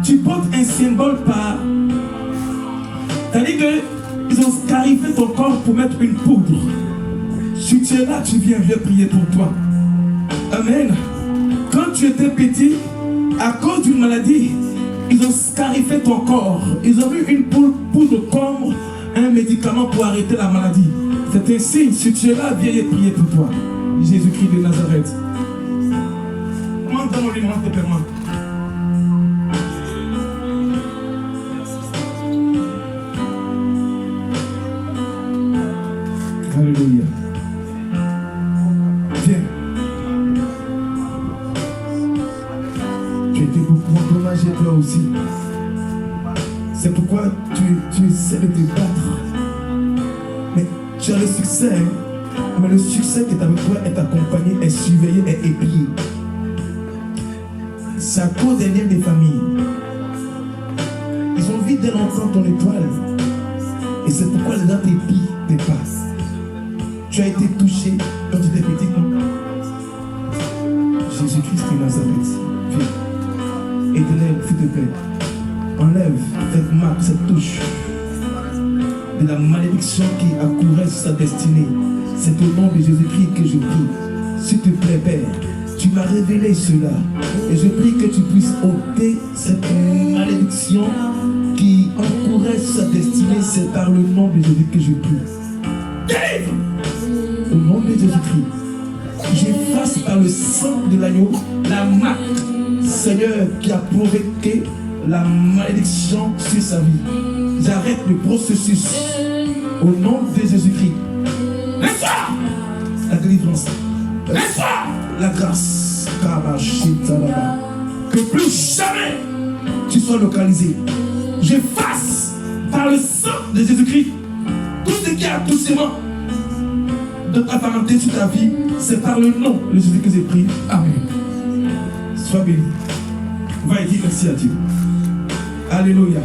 [SPEAKER 1] tu portes un symbole par... C'est-à-dire qu'ils ont scarifié ton corps pour mettre une poudre. Si tu es là, tu viens, je vais prier pour toi. Amen. Quand tu étais petit, à cause d'une maladie, ils ont scarifié ton corps. Ils ont mis une poudre comme un médicament pour arrêter la maladie. C'est un signe. Si tu es là, viens et prier pour toi. Jésus-Christ de Nazareth. Comment dans mon livre te permet? Alléluia. Viens. Tu as été beaucoup endommagé toi aussi. C'est pourquoi tu essaies de te battre. Mais tu as le succès. Mais le succès qui est avec toi est accompagné, est surveillé, est épié. C'est à cause des liens des familles. Ils ont vu dès longtemps ton étoile. Et c'est pourquoi les gens t'épient, dépassent. Tu as été touché quand tu étais petit, non? Jésus-Christ de Nazareth, viens. Éternel, s'il te plaît, enlève cette marque, cette touche de la malédiction qui accourait sur sa destinée. C'est au nom de Jésus-Christ que je prie. S'il te plaît, Père, tu m'as révélé cela. Et je prie que tu puisses ôter cette malédiction qui accourait sur sa destinée. C'est par le nom de Jésus que je prie. Délivre! Au nom de Jésus-Christ, j'efface par le sang de l'agneau la marque, Seigneur, qui a provoqué la malédiction sur sa vie. J'arrête le processus au nom de Jésus-Christ. Laisse-toi la délivrance, laisse-toi la grâce. Que plus jamais tu sois localisé. J'efface par le sang de Jésus-Christ tout ce qui a doucement de ta parenté sur ta vie. C'est par le nom de Jésus que j'ai prié. Amen. Sois béni. Va et dis merci à Dieu. Alléluia.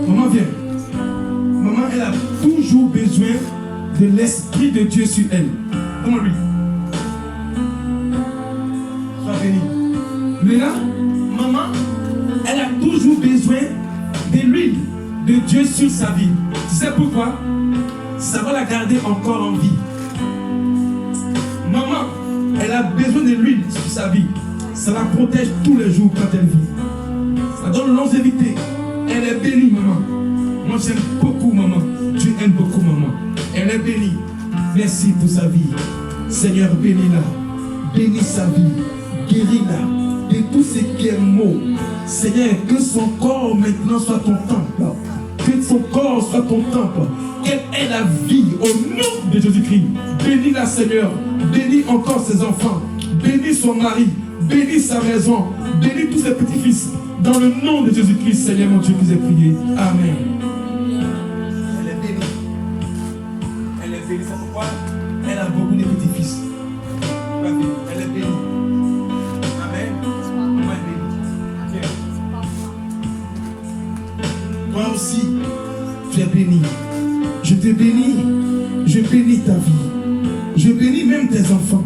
[SPEAKER 1] Maman, viens. Maman, elle a toujours besoin de l'Esprit de Dieu sur elle. Comment lui? Sois béni. Léna, maman, elle a toujours besoin de l'huile de Dieu sur sa vie. Tu sais pourquoi? Ça va la garder encore en vie. Maman, elle a besoin de l'huile sur sa vie. Ça la protège tous les jours quand elle vit. Ça donne longévité. Elle est bénie, maman. Moi, j'aime beaucoup, maman. Dieu aime beaucoup, maman. Elle est bénie. Merci pour sa vie. Seigneur, bénis-la. Bénis sa vie. Guéris-la de tout ce qui est maux. Seigneur, que son corps maintenant soit ton temple. Que son corps soit ton temple. Quelle est la vie au nom de Jésus-Christ. Bénis-la, Seigneur. Bénis encore ses enfants. Bénis son mari. Bénis sa maison. Bénis tous ses petits-fils. Dans le nom de Jésus-Christ, Seigneur mon Dieu, que j'ai prié. Amen. Elle est bénie. Elle est bénie. C'est pourquoi elle a beaucoup de petits-fils. Elle est bénie. Amen. Moi, elle est bénie. Toi aussi, tu es béni. Je te bénis. Je bénis ta vie. Je bénis même tes enfants.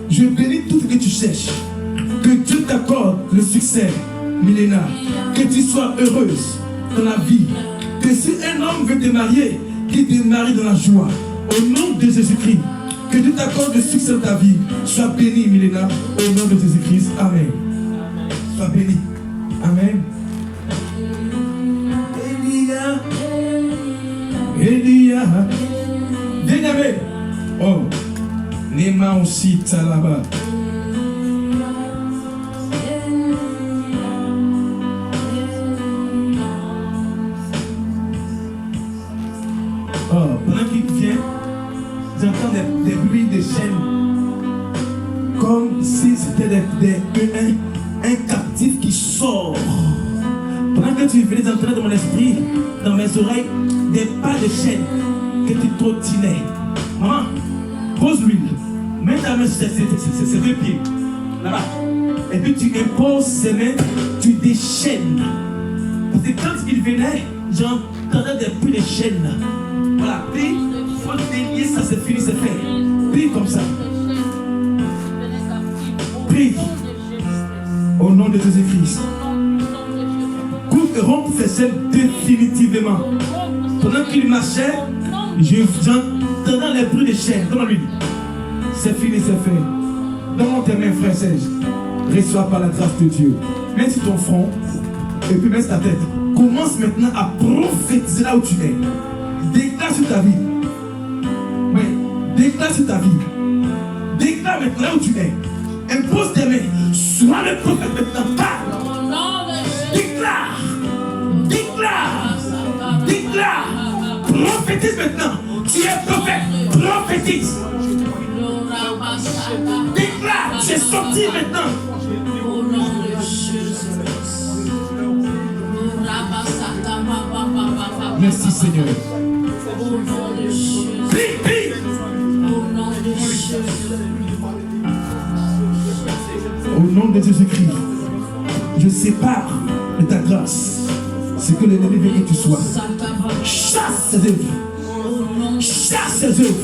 [SPEAKER 1] Je bénis tout ce que tu cherches. Que Dieu t'accorde le succès. Milena, que tu sois heureuse dans la vie. Que si un homme veut te marier, qu'il te marie dans la joie. Au nom de Jésus-Christ, que Dieu t'accorde le succès de ta vie. Sois béni, Milena, au nom de Jésus-Christ. Amen. Sois béni. Amen. Elia. Bien-aimé. Oh. Nema aussi Talaba. Oh, pendant qu'il vient, j'entends des bruits de chaînes. Comme si c'était un captif qui sort. Pendant que tu venais d'entrer dans mon esprit, dans mes oreilles, des pas de chaînes que tu trottinais. Maman, pose l'huile. Mets ta main sur ses deux pieds. Là-bas. Et puis tu imposes ses mains, tu déchaînes. Parce que quand il venait, j'entendais des bruits de chaînes. Voilà. Puis, il faut délier ça, c'est fini, c'est fait. Puis comme ça. Prie. Au nom de Jésus-Christ. Rompre ses chaînes définitivement. Pendant qu'il marchait, j'entendais les bruits des chaînes. Donne-lui. C'est fini, c'est fait. Donne tes mains, frère Serge. Reçois par la grâce de Dieu. Mets sur ton front et puis mets sur ta tête. Commence maintenant à prophétiser là où tu es. Déclare sur ta vie. Oui, déclare sur ta vie. Déclare maintenant là où tu es. Impose tes mains. Sois le prophète maintenant. Parle. Déclare. Déclare. Déclare. Prophétise maintenant. Tu es prophète. Prophétise. Déclare. Tu es sorti maintenant. Merci Seigneur. Prie, prie. Au nom de Jésus-Christ, je sépare de ta grâce ce que l'ennemi veut que tu sois. Chasse ses œuvres. Chasse ses œuvres.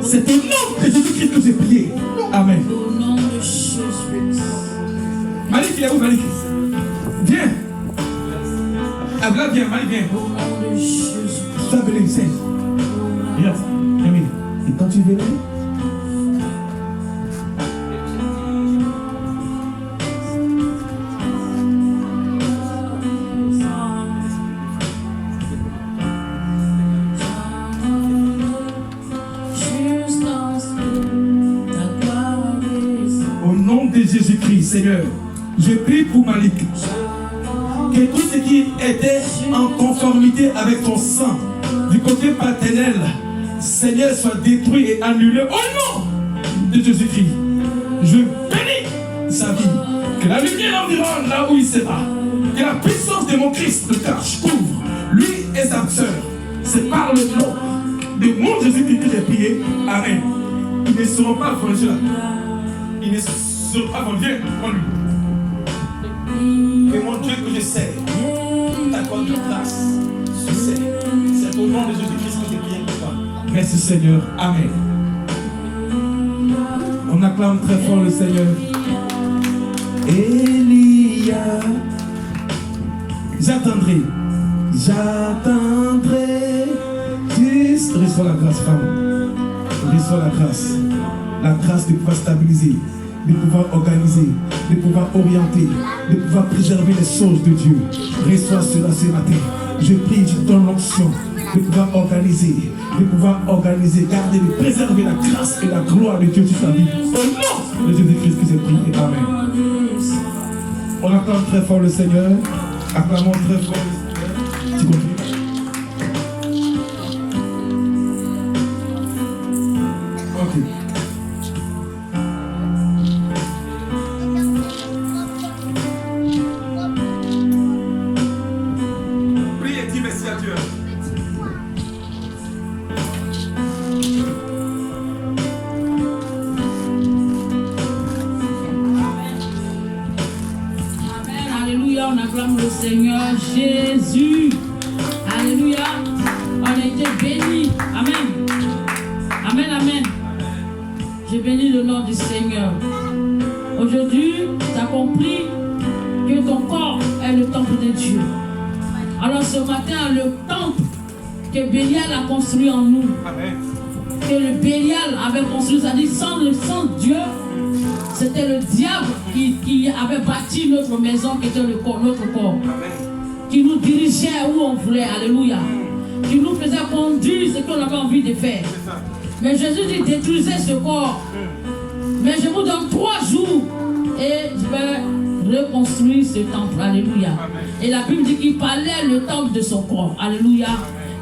[SPEAKER 1] C'est au nom de Jésus-Christ que j'ai prié. Amen. Malik, il est où Malik? Viens. Abla, viens, Malik, viens. Sois béni, c'est. Regarde, Amen. Et quand tu venais, Jésus-Christ, Seigneur, je prie pour Malik que tout ce qui était en conformité avec ton sang du côté paternel, Seigneur, soit détruit et annulé au nom de Jésus-Christ. Je bénis sa vie, que la lumière l'environne là où il se bat, que la puissance de mon Christ le cache, couvre lui et sa sœur. C'est par le nom de mon Jésus-Christ que j'ai prié. Amen. Ils ne seront pas affranchis là. Ils ne seront pas affranchis. Prends lui. Et mon Dieu que je sais, t'accorde une grâce, succès. C'est au nom de Jésus-Christ que j'ai prié pour toi. Merci Seigneur. Amen. On acclame très fort le Seigneur. Elia, j'attendrai. Juste, reçois la grâce, femme. Reçois la grâce. La grâce de pouvoir stabiliser, de pouvoir organiser, de pouvoir orienter, de pouvoir préserver les choses de Dieu. Reçois cela ce matin. Je prie, je donne l'onction de pouvoir organiser, garder, de préserver la grâce et la gloire de Dieu sur ta vie. Au nom de Jésus-Christ que j'ai prié. Amen. On acclame très fort le Seigneur. Acclamons très fort le Seigneur. Tu continues. Ok. Prie et dis merci à Dieu.
[SPEAKER 2] On acclame le Seigneur Jésus. Alléluia. On a été bénis. Amen. Amen, amen. Je bénis le nom du Seigneur. Aujourd'hui, tu as compris que ton corps temple de Dieu. Alors ce matin, le temple que Bélial a construit en nous, que le Bélial avait construit, c'est-à-dire sans Dieu, c'était le diable qui avait bâti notre maison, qui était notre corps, qui nous dirigeait où on voulait, alléluia, qui nous faisait conduire ce qu'on avait envie de faire. Mais Jésus dit, détruisez ce corps. Mais je vous donne 3 jours et je vais reconstruire ce temple, alléluia. Et la Bible dit qu'il parlait le temple de son corps, alléluia.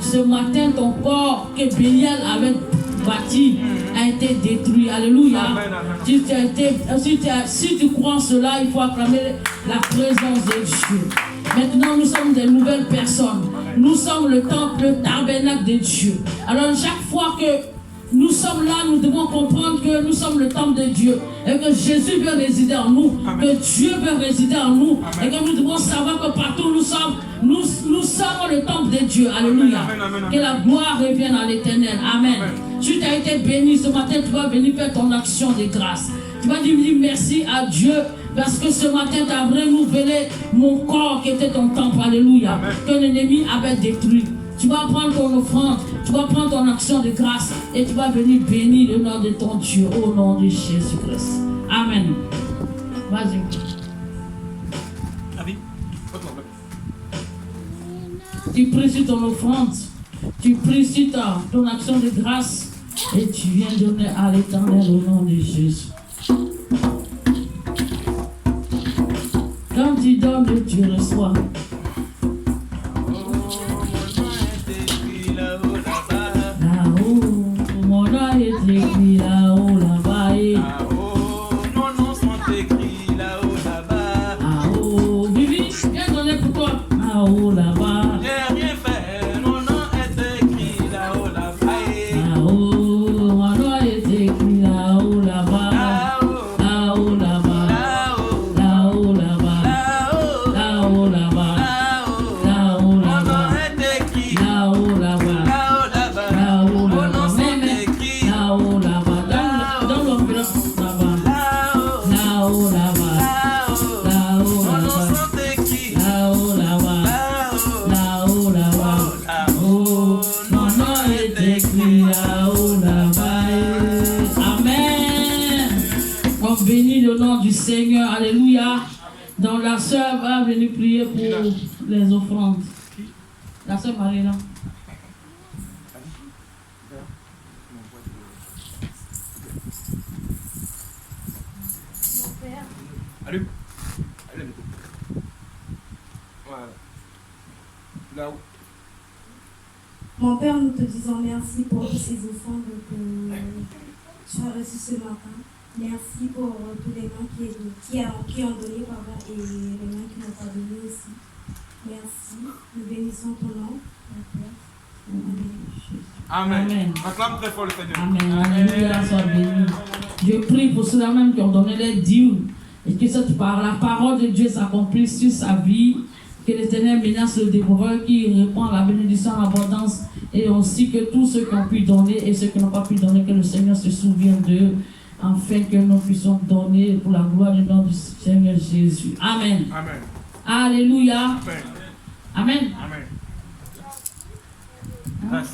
[SPEAKER 2] Ce matin, ton corps que Bélial avait bâti a été détruit, alléluia. Si tu crois en cela, il faut acclamer la présence de Dieu. Maintenant, nous sommes des nouvelles personnes. Nous sommes le temple, le tabernacle de Dieu. Alors, chaque fois que nous sommes là, nous devons comprendre que nous sommes le temple de Dieu et que Jésus veut résider en nous, que Dieu veut résider en nous et que nous devons savoir que partout nous sommes le temple de Dieu. Alléluia. Que la gloire revienne à l'Éternel. Amen. Tu as été béni ce matin, tu vas venir faire ton action de grâce. Tu vas dire merci à Dieu parce que ce matin tu as renouvelé mon corps qui était ton temple. Alléluia. Que l'ennemi avait détruit. Tu vas prendre ton offrande, tu vas prendre ton action de grâce et tu vas venir bénir le nom de ton Dieu au nom de Jésus-Christ. Amen. Vas-y. Tu pries sur ton offrande, tu pries sur ton action de grâce et tu viens donner à l'Éternel au nom de Jésus. Quand tu donnes, tu reçois. Écrit là-haut, là-bas.
[SPEAKER 5] Nos noms sont écrits là-haut, là-bas.
[SPEAKER 2] Ah oh, Vivi, viens donner pour toi. Là-haut, là-bas.
[SPEAKER 5] J'ai rien fait, mon nom est écrit là-haut, là-bas.
[SPEAKER 2] Ah oh, mon nom est écrit là-haut, là-bas. Là-haut, là-bas. Là-haut, là-bas. Là-haut, là-bas. Là-haut, là-bas. Là-haut, là-bas. Là-haut, là-bas. Seigneur, alléluia. Donc la sœur va venir prier pour les offrandes. La sœur Marie-là.
[SPEAKER 5] Allume. Allume. Voilà. Là-haut.
[SPEAKER 6] Mon Père, nous te disons merci pour toutes ces offrandes que tu as reçues ce matin. Merci pour tous les mains qui ont donné, pardon, et les mains qui n'ont pas donné aussi. Merci. Nous bénissons ton nom.
[SPEAKER 5] Amen.
[SPEAKER 2] Amen.
[SPEAKER 5] Acclame très fort le Seigneur.
[SPEAKER 2] Amen. Alléluia, sois béni. Je prie pour ceux-là même qui ont donné les dîmes et que la parole de Dieu s'accomplisse sur sa vie. Que l'Éternel menace le dévoreur qui répand la bénédiction en abondance et aussi que tous ceux qui ont pu donner et ceux qui n'ont pas pu donner, que le Seigneur se souvienne d'eux. Afin que nous puissions donner pour la gloire du nom du Seigneur Jésus. Amen.
[SPEAKER 5] Amen.
[SPEAKER 2] Alléluia.
[SPEAKER 5] Amen.
[SPEAKER 2] Amen.
[SPEAKER 5] Amen.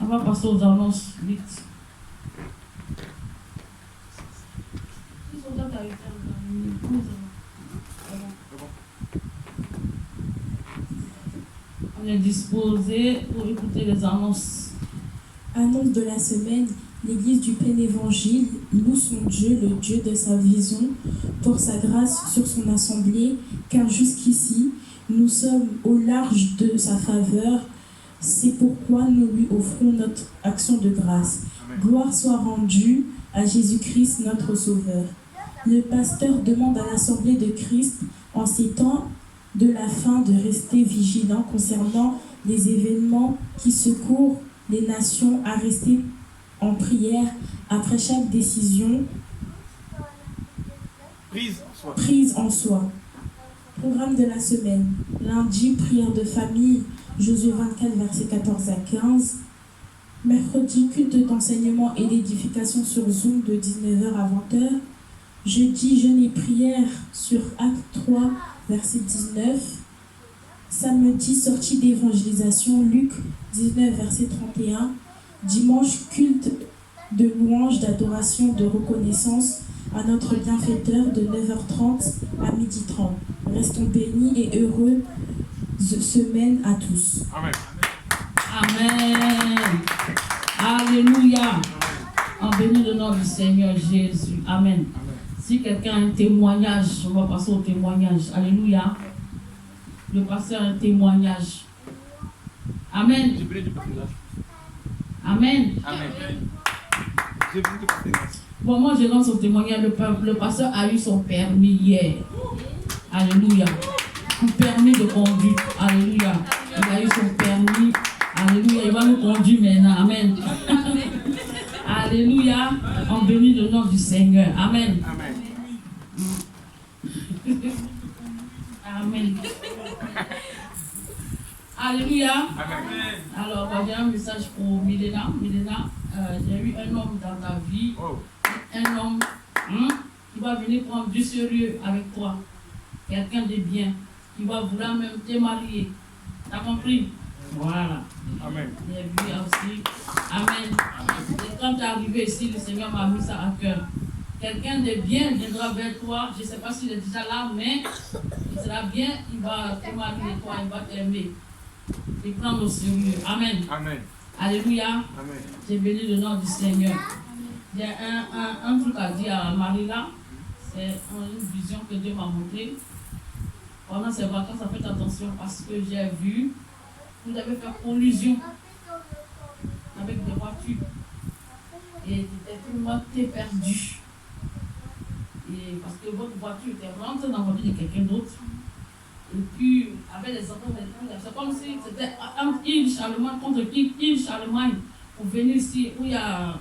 [SPEAKER 2] On va passer aux annonces vite. On est disposé pour écouter les annonces.
[SPEAKER 3] Annonce de la semaine. L'Église du plein évangile loue son Dieu, le Dieu de sa vision, pour sa grâce sur son assemblée, car jusqu'ici, nous sommes au large de sa faveur. C'est pourquoi nous lui offrons notre action de grâce. Amen. Gloire soit rendue à Jésus-Christ, notre Sauveur. Le pasteur demande à l'assemblée de Christ, en ces temps de la fin, de rester vigilant concernant les événements qui secourent les nations à rester en prière après chaque décision prise en soi. Programme de la semaine. Lundi, prière de famille, Josué 24, versets 14 à 15. Mercredi, culte d'enseignement et d'édification sur Zoom de 19h à 20h. Jeudi, jeûne et prière sur Acte 3, verset 19. Samedi, sortie d'évangélisation, Luc 19, verset 31. Dimanche, culte de louange, d'adoration, de reconnaissance à notre bienfaiteur de 9h30 à 12h30. Restons bénis et heureux semaine à tous.
[SPEAKER 5] Amen.
[SPEAKER 2] Amen. Alléluia. En béni le nom du Seigneur Jésus. Amen. Si quelqu'un a un témoignage, on va passer au témoignage. Alléluia. Le pasteur a un témoignage. Amen. Amen.
[SPEAKER 5] Amen.
[SPEAKER 2] Bon, moi je lance au témoignage. Le pasteur a eu son permis hier. Alléluia. Un permis de conduire. Alléluia. Il a eu son permis. Alléluia. Il va nous conduire maintenant. Amen. Alléluia. On bénit le nom du Seigneur. Amen.
[SPEAKER 5] Amen.
[SPEAKER 2] Amen. Alléluia.
[SPEAKER 5] Amen.
[SPEAKER 2] Alors, j'ai un message pour Milena. Milena, j'ai eu un homme dans ta vie.
[SPEAKER 5] Oh.
[SPEAKER 2] Un homme qui va venir prendre du sérieux avec toi. Quelqu'un de bien. Qui va vouloir même te marier. T'as compris? Voilà.
[SPEAKER 5] Amen.
[SPEAKER 2] J'ai vu aussi. Amen. Et quand tu es arrivé ici, le Seigneur m'a mis ça à cœur. Quelqu'un de bien viendra vers toi. Je ne sais pas s'il est déjà là, mais il sera bien. Il va te marier toi, il va t'aimer. Et prendre au sérieux. Amen.
[SPEAKER 5] Amen.
[SPEAKER 2] Alléluia.
[SPEAKER 5] Amen.
[SPEAKER 2] J'ai béni le nom du Seigneur. J'ai un truc à dire à Marila. C'est une vision que Dieu m'a montrée. Pendant ces vacances, faites attention parce que j'ai vu, vous avez fait collision avec des voitures. Et tout le monde était perdu. Et parce que votre voiture était rentrée dans la voiture de quelqu'un d'autre. Et puis, avec les enfants, c'est comme si c'était un île Charlemagne contre île Charlemagne pour venir ici où il y a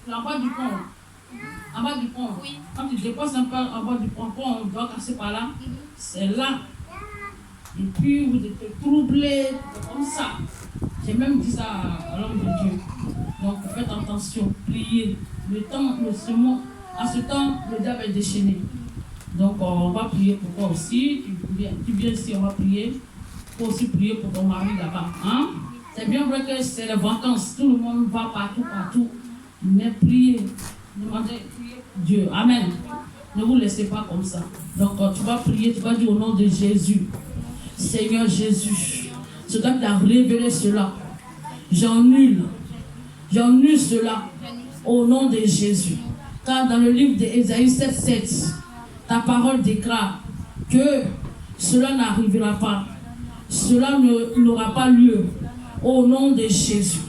[SPEAKER 2] en bas du pont. En bas du pont. Oui. Quand tu dépasses un peu en bas du pont, on doit passer par là. C'est là. Et puis vous êtes troublés, comme ça. J'ai même dit ça à l'homme de Dieu. Donc faites attention, priez. À ce temps, le diable est déchaîné. Donc on va prier pour toi aussi. Tu viens ici, on va prier. Il faut aussi prier pour ton mari là-bas. Hein? C'est bien vrai que c'est les vacances. Tout le monde va partout. Mais priez. Demandez Dieu. Amen. Ne vous laissez pas comme ça. Donc tu vas prier, tu vas dire au nom de Jésus. Seigneur Jésus, c'est toi qui as révélé cela. J'annule cela au nom de Jésus. Car dans le livre d'Ésaïe 7:7, ta parole déclare que cela n'arrivera pas. Cela n'aura pas lieu au nom de Jésus.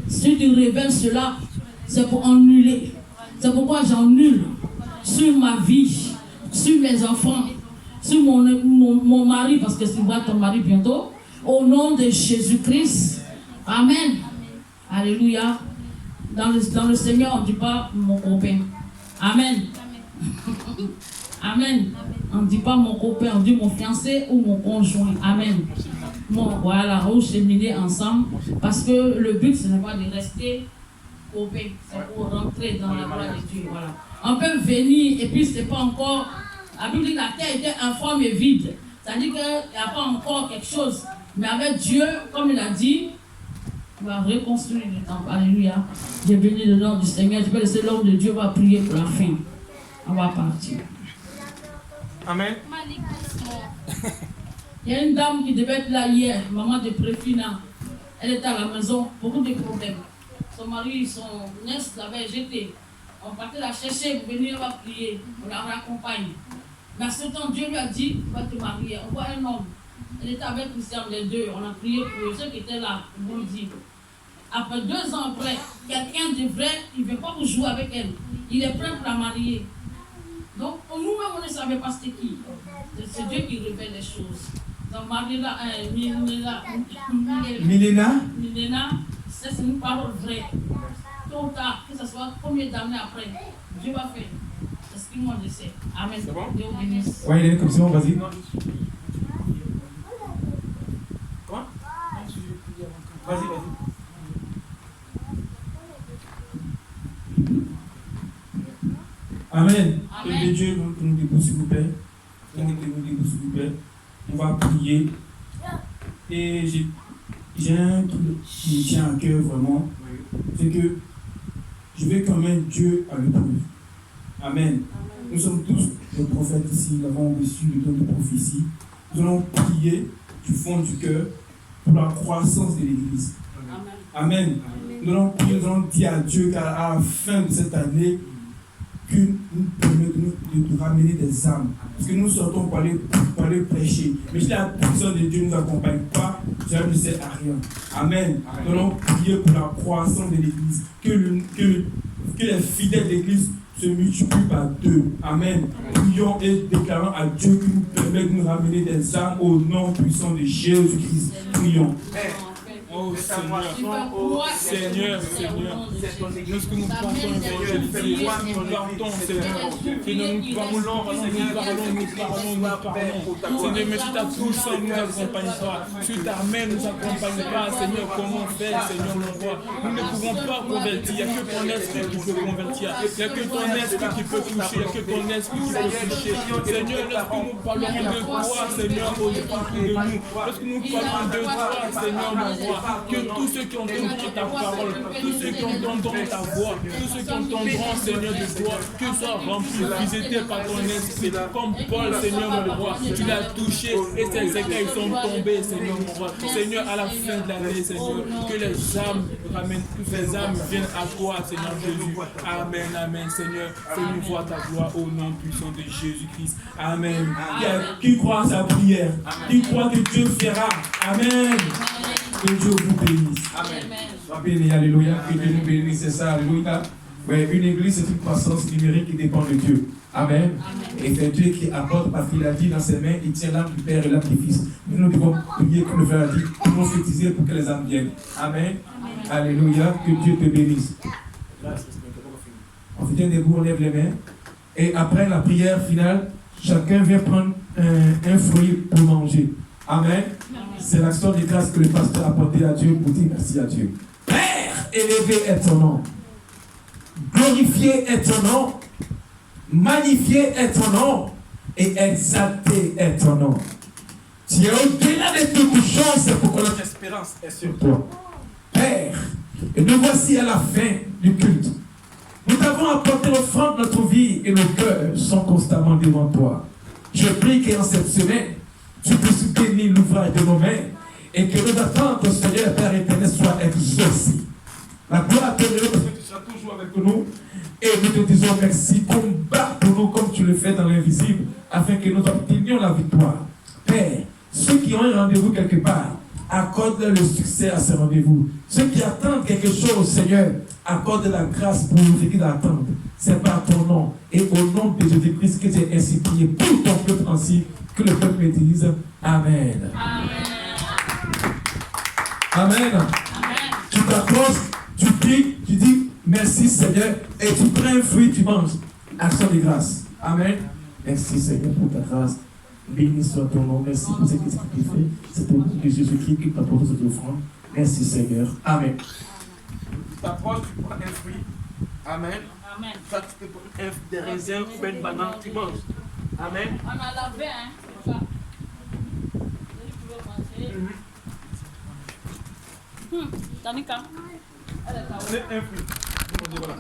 [SPEAKER 2] Si tu révèles cela, c'est pour annuler. C'est pourquoi j'annule sur ma vie, sur mes enfants, sur mon mari, parce que tu vois ton mari bientôt, au nom de Jésus-Christ. Amen. Alléluia. Dans le Seigneur, on ne dit pas mon copain. Amen. Amen. On ne dit pas mon copain, on dit mon fiancé ou mon conjoint. Amen. Bon, voilà, on cheminer ensemble, parce que le but, ce n'est pas de rester copain, c'est pour rentrer dans la gloire de Dieu. Voilà. On peut venir et puis c'est pas encore. La Bible dit que la terre était informe et vide. C'est-à-dire qu'il n'y a pas encore quelque chose. Mais avec Dieu, comme il a dit, il va reconstruire le temple. Alléluia. J'ai béni le nom du Seigneur. Je vais laisser l'homme de Dieu va prier pour la fin. On va partir.
[SPEAKER 5] Amen.
[SPEAKER 2] Il y a une dame qui devait être là hier, maman de Préfina. Elle était à la maison, beaucoup de problèmes. Son mari, son nièce l'avait jeté. On partait la chercher pour venir, on va prier. On la raccompagne. Mais à ce temps, Dieu lui a dit, tu vas te marier. On voit un homme. Elle était avec Christian, les deux. On a prié pour ceux qui étaient là, pour lui dire. Après 2 ans après, quelqu'un de vrai, il ne veut pas vous jouer avec elle. Il est prêt pour la marier. Donc, nous-mêmes, on ne savait pas c'était qui. C'est Dieu qui révèle les choses. Donc, Marina, Milena, c'est une parole vraie. Tôt ou tard, que ce soit combien d'années après, Dieu va faire. C'est ce que moi je sais. Amen.
[SPEAKER 5] C'est bon?
[SPEAKER 2] Dieu vous bénisse.
[SPEAKER 1] Ouais, il est comme ça, vas-y.
[SPEAKER 5] Quoi?
[SPEAKER 1] Vas-y. Amen.
[SPEAKER 2] Amen.
[SPEAKER 1] Que Dieu nous débouche, s'il vous plaît.
[SPEAKER 7] Tenez debout, s'il vous plaît. On va prier. Et j'ai un truc qui me tient à cœur vraiment. C'est que je vais quand même Dieu à l'épreuve. Amen. Nous sommes tous des prophètes ici. Nous avons reçu le don de prophétie. Nous allons prier du fond du cœur pour la croissance de l'Église. Amen. Nous allons prier, nous allons dire à Dieu qu'à la fin de cette année, que nous permettons de ramener des âmes. Parce que nous sortons pour aller prêcher. Mais si la puissance de Dieu ne nous accompagne pas, cela ne sert à rien. Amen. Nous allons prier pour la croissance de l'Église. Que les fidèles de l'Église se multiplient par 2. Amen. Prions et déclarons à Dieu qu'il nous permet de nous ramener des âmes au nom puissant de Jésus-Christ. Prions.
[SPEAKER 5] Oh Seigneur, lorsque nous partons, Seigneur, nous partons, Seigneur, nous parlons, Seigneur, mais si ta puissance ne nous accompagne pas, si ta main ne nous accompagne pas, Seigneur, comment faire, Seigneur, mon roi? Nous ne pouvons pas convertir, il n'y a que ton esprit qui peut convertir, il n'y a que ton esprit qui peut toucher, il n'y a que ton esprit qui peut toucher. Seigneur, lorsque nous parlerons de toi, Seigneur, au-dessus de nous, lorsque nous parlons de toi, Seigneur, mon roi, que tous ceux qui entendront ta parole, tous ceux qui entendront ta voix, tous ceux qui entendront, Seigneur, de toi, que soient remplis, visités par ton esprit, comme Paul, Seigneur, mon roi, tu l'as touché et ses écailles sont tombées, Seigneur, mon roi. Seigneur, à la fin de l'année, Seigneur, que les âmes ramènent, que les âmes viennent à toi, Seigneur Jésus. Amen, amen, Seigneur, fais-nous voir ta gloire au nom puissant de Jésus-Christ. Amen. Qui croit à sa prière, qui croit que Dieu fera. Amen. Que Dieu vous bénisse.
[SPEAKER 1] Amen. Alléluia. Que Dieu nous bénisse, c'est ça. Alléluia. Ouais, une église, c'est une croissance numérique qui dépend de Dieu. Amen. Et c'est Dieu qui apporte, parce qu'il a dit dans ses mains, il tient l'âme du Père et l'âme du Fils. Nous devons prier, comme le frère a dit, nous prophétiser pour que les âmes viennent. Amen. Alléluia. Que Dieu te bénisse. On se tient debout, on lève les mains. Et après la prière finale, chacun vient prendre un fruit pour manger. Amen. C'est l'action de grâce que le pasteur a apportée à Dieu pour dire merci à Dieu. Père, élevé est ton nom. Glorifié est ton nom. Magnifié est ton nom. Et exalté est ton nom. Tu es au-delà de toutes choses, c'est pourquoi notre espérance est sur toi. Père, et nous voici à la fin du culte. Nous t'avons apporté l'offrande de notre vie et nos cœurs sont constamment devant toi. Je prie qu'en cette semaine, tu puisses bénir l'ouvrage de nos mains et que nos attentes, Seigneur, Père éternel, soient exaucées. La gloire te revient parce que tu seras toujours avec nous et nous te disons merci. Combat pour nous comme tu le fais dans l'invisible afin que nous obtenions la victoire. Père, ceux qui ont un rendez-vous quelque part, accorde le succès à ce rendez-vous. Ceux qui attendent quelque chose, Seigneur, accorde la grâce pour nous qui l'attendent. C'est par ton nom et au nom de Jésus-Christ que tu es ainsi prié pour ton peuple ainsi que le peuple me dise Amen. Amen. Amen. Amen. Tu t'approches, tu pries, tu dis merci Seigneur et tu prends un fruit, tu manges. Action de grâce. Amen. Merci Seigneur pour ta grâce. Béni soit ton nom. Merci pour ce que tu fait. C'est au nom de Jésus-Christ qui t'apporte cette offrande. Merci Seigneur. Amen.
[SPEAKER 5] Tu t'approches, tu prends un fruit. Amen. Amen. Ça, tu peux prendre des raisins ou une banane, tu manges. Amen.
[SPEAKER 2] On a lavé, hein. Tanika.
[SPEAKER 5] C'est un fruit. Voilà.